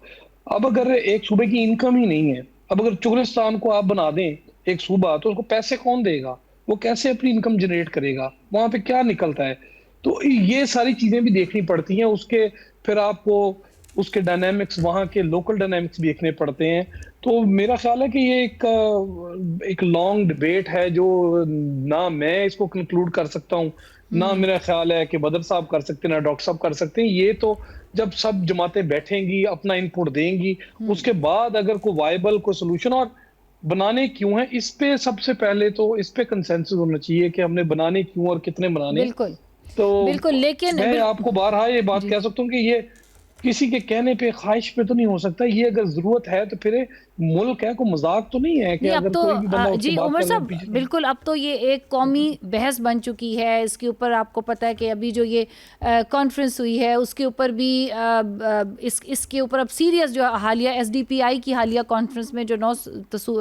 अब अगर एक सूबे की इनकम ही नहीं है, अब अगर चुगलिस्तान को आप बना दें एक सूबा, तो उसको पैसे कौन देगा? वो कैसे अपनी इनकम जनरेट करेगा? वहां पे क्या निकलता है? तो ये सारी चीजें भी देखनी पड़ती हैं। उसके फिर आपको उसके डायनामिक्स, वहां के लोकल डायनामिक्स भी देखने पड़ते हैं। तो मेरा ख्याल है कि ये एक लॉन्ग डिबेट है जो ना मैं इसको कंक्लूड कर सकता हूँ, ना मेरा ख्याल है कि बदर साहब कर सकते हैं, ना डॉक्टर साहब कर सकते हैं। ये तो जब सब जमातें बैठेंगी, अपना इनपुट देंगी, उसके बाद अगर कोई वायबल कोई सोल्यूशन, और बनाने क्यों है इस पे सबसे पहले तो इस पे कंसेंसस होना चाहिए कि हमने बनाने क्यों और कितने बनाने। बिल्कुल तो बिल्कुल, लेकिन मैं आपको बारहा ये बात कह सकता हूँ कि ये किसी के कहने पे, ख्वाहिश पे तो नहीं हो सकता। ये अगर जरूरत है तो फिर मुल्क है, कोई मजाक तो नहीं है कि नहीं, अगर अब तो कोई भी बंदा जी उमर साहब बिल्कुल, अब तो ये एक कौमी बहस बन चुकी है। इसके ऊपर आपको पता है कि अभी जो ये कॉन्फ्रेंस हुई है उसके ऊपर भी इसके ऊपर अब सीरियस जो हालिया SDPI की हालिया कॉन्फ्रेंस में जो 9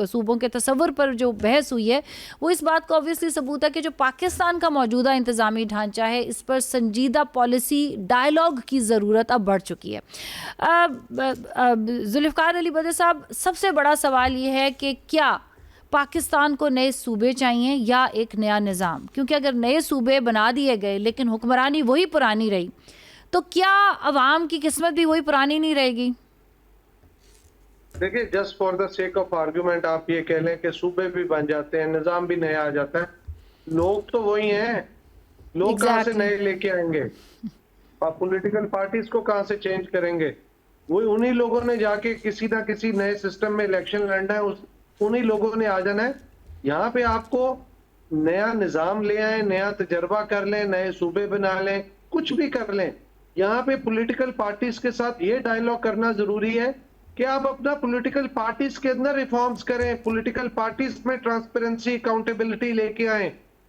सूबों के तस्वर पर जो बहस हुई है, वो इस बात का ऑब्वियसली सबूत है कि जो पाकिस्तान का मौजूदा इंतज़ामी ढांचा है, इस पर संजीदा पॉलिसी डायलॉग की ज़रूरत अब बढ़ चुकी है। जुल्फ़िकार अली बदर साहब, सबसे बड़ा सवाल ये है कि क्या पाकिस्तान को नए सूबे चाहिए या एक नया निज़ाम? क्योंकि अगर नए सूबे बना दिए गए लेकिन हुक्मरानी वही पुरानी रही, तो क्या अवाम की किस्मत भी वही पुरानी नहीं रहेगी? देखिए, just for the sake of argument आप ये कह लें कि सूबे भी बन जाते हैं, निजाम भी नया आ जाता है, लोग तो वही हैं, लोग कहाँ से Exactly. नए लेके आएंगे? आप पॉलिटिकल पार्टीज को कहाँ से चेंज करेंगे? वही उन्हीं लोगों ने जाके किसी ना किसी नए सिस्टम में इलेक्शन लड़ना है, उन्हीं लोगों ने आ जाना है। यहाँ पे आपको नया निजाम ले आए, नया तजर्बा कर लें, नए सूबे बना लें, कुछ भी कर लें, यहाँ पे पॉलिटिकल पार्टीज के साथ ये डायलॉग करना जरूरी है कि आप अपना पॉलिटिकल पार्टीज के अंदर रिफॉर्म्स करें, पॉलिटिकल पार्टीज में ट्रांसपेरेंसी, अकाउंटेबिलिटी लेके आए,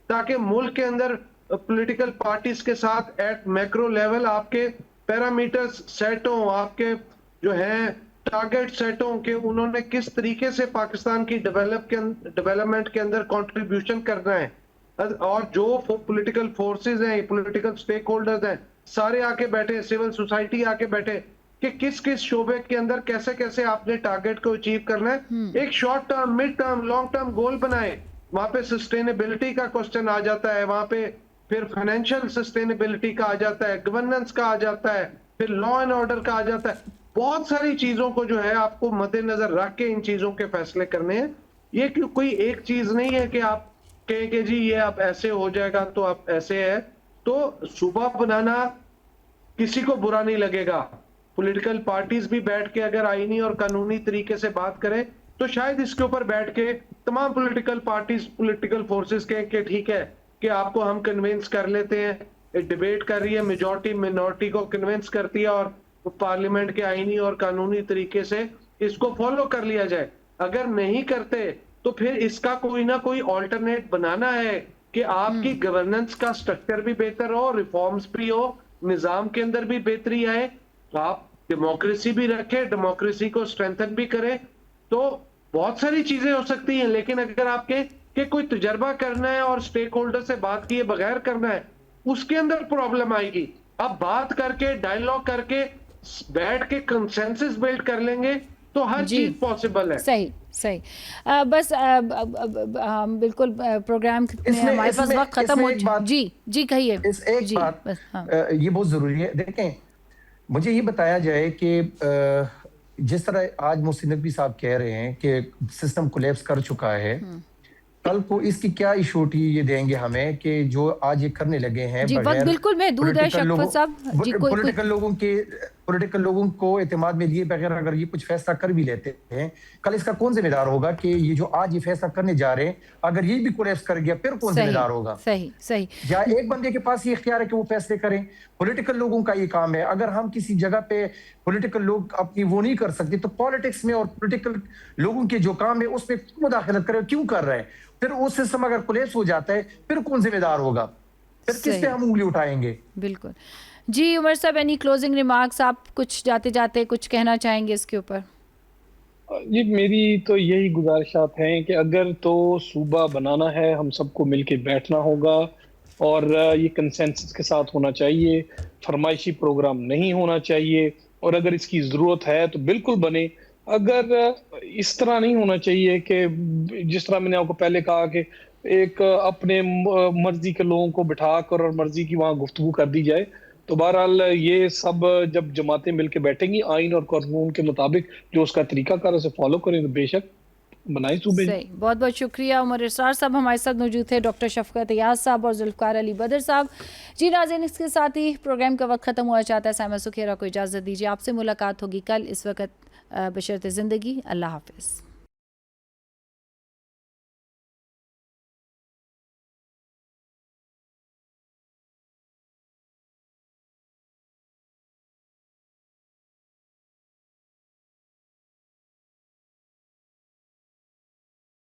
ताकि मुल्क के अंदर पॉलिटिकल पार्टीज के साथ एट मैक्रो लेवल आपके पैरामीटर्स सेट हों, आपके जो हैं टारगेट सेट हों कि उन्होंने किस तरीके से पाकिस्तान की डेवलपमेंट के अंदर कंट्रीब्यूशन करना है, और जो पॉलिटिकल फोर्सेस हैं, पॉलिटिकल स्टेक होल्डर्स हैं, सारे आके बैठे, सिविल सोसाइटी आके बैठे कि किस किस शोबे के अंदर कैसे कैसे आपने टारगेट को अचीव करना है, एक short term, mid term, long term goal बनाए। वहां पे सस्टेनेबिलिटी का क्वेश्चन आ जाता है, वहां पे फिर फाइनेंशियल सस्टेनेबिलिटी का आ जाता है, गवर्नेंस का आ जाता है, फिर लॉ एंड ऑर्डर का आ जाता है। बहुत सारी चीजों को जो है आपको मद्देनजर रख के इन चीजों के फैसले करने हैं। ये कोई एक चीज नहीं है कि आप कहें कि जी ये आप ऐसे हो जाएगा तो आप ऐसे है, तो सूबा बनाना किसी को बुरा नहीं लगेगा। पॉलिटिकल पार्टीज भी बैठ के अगर आईनी और कानूनी तरीके से बात करें तो शायद इसके ऊपर बैठ के तमाम पॉलिटिकल पार्टीज, पॉलिटिकल फोर्सेस कहें कि ठीक है कि आपको हम कन्विंस कर लेते हैं, एक डिबेट कर रही है, मेजॉरिटी मिनॉरिटी को कन्विंस करती है और पार्लियामेंट के आईनी और कानूनी तरीके से इसको फॉलो कर लिया जाए। अगर नहीं करते तो फिर इसका कोई ना कोई ऑल्टरनेट बनाना है कि आपकी गवर्नेंस का स्ट्रक्चर भी बेहतर हो, रिफॉर्म्स भी हो, निजाम के अंदर भी बेहतरी आए, आप डेमोक्रेसी भी रखें, डेमोक्रेसी को स्ट्रेंथन भी करें। तो बहुत सारी चीजें हो सकती हैं, लेकिन अगर आपके कि कोई तजर्बा करना है और स्टेक होल्डर से बात किए बगैर करना है, उसके अंदर प्रॉब्लम आएगी। अब बात करके, डायलॉग करके, बैठ के कंसेंसस बिल्ड कर लेंगे तो हर जी। चीज पॉसिबल है। सही सही। बस हम बिल्कुल प्रोग्राम में इसमें- हमारे पास इसमें- वक्त खत्म हो इसमें एक बात- जी जी कहिए। इस एक जी बात बस, हाँ। ये बहुत जरूरी है। देखें, मुझे ये बताया जाए कि जिस तरह आज मोहसिन नकवी साहब कह रहे हैं कि सिस्टम कोलैप्स कर चुका है, कल को इसकी क्या इशूटी ये देंगे हमें कि जो आज ये करने लगे हैं जी, वक्त बिल्कुल महदूद है शफ़क़त साहब। जी, कोई पॉलिटिकल लोगों को एतमाद में लिए बगैर अगर ये कुछ फैसला कर भी लेते हैं, कल इसका कौन जिम्मेदार होगा कि ये जो आज ये फैसला करने जा रहे हैं, अगर ये भी कोलैप्स कर गया फिर कौन जिम्मेदार होगा? सही सही। या एक बंदे के पास ये इख्तियार है कि वो फैसले करें? पॉलिटिकल लोगों का ये काम है। अगर हम किसी जगह पे पॉलिटिकल लोग अपनी वो नहीं कर सकते तो पॉलिटिक्स में और पॉलिटिकल लोगों के जो काम है उसमें मुदाखलत करें, क्यों कर रहे हैं? फिर वो सिस्टम अगर कोलैप्स हो जाता है फिर कौन जिम्मेदार होगा? फिर किस पे हम उंगली उठाएंगे? बिल्कुल। जी उमर साहब, एनी क्लोजिंग रिमार्क्स, आप कुछ जाते जाते कुछ कहना चाहेंगे इसके ऊपर? जी मेरी तो यही गुजारिशात हैं कि अगर तो सूबा बनाना है, हम सबको मिलके बैठना होगा और ये कंसेंसस के साथ होना चाहिए, फरमाइशी प्रोग्राम नहीं होना चाहिए, और अगर इसकी ज़रूरत है तो बिल्कुल बने। अगर इस तरह नहीं होना चाहिए कि जिस तरह मैंने आपको पहले कहा कि एक अपने मर्जी के लोगों को बिठाकर और मर्जी की वहाँ गुफ्तगू कर दी जाए, तो बहरहाल ये सब जब जमातें मिलकर बैठेंगी आइन और कानून के मुताबिक जो उसका तरीकाकार उसे फॉलो करें तो बेशक बनाए सूबे। सही, बहुत बहुत शुक्रिया। उमर इसरार साहब हमारे साथ मौजूद थे, डॉक्टर शफ़क़त एयाज साहब और जुल्फ़िकार अली बदर साहब। जी नाज़रीन, इसके साथ ही प्रोग्राम का वक्त ख़त्म हुआ चाहता है। साइमा सुखेरा को इजाज़त दीजिए, आपसे मुलाकात होगी कल। इस वक्त बशर्ते ज़िंदगी, अल्लाह हाफ़िज़।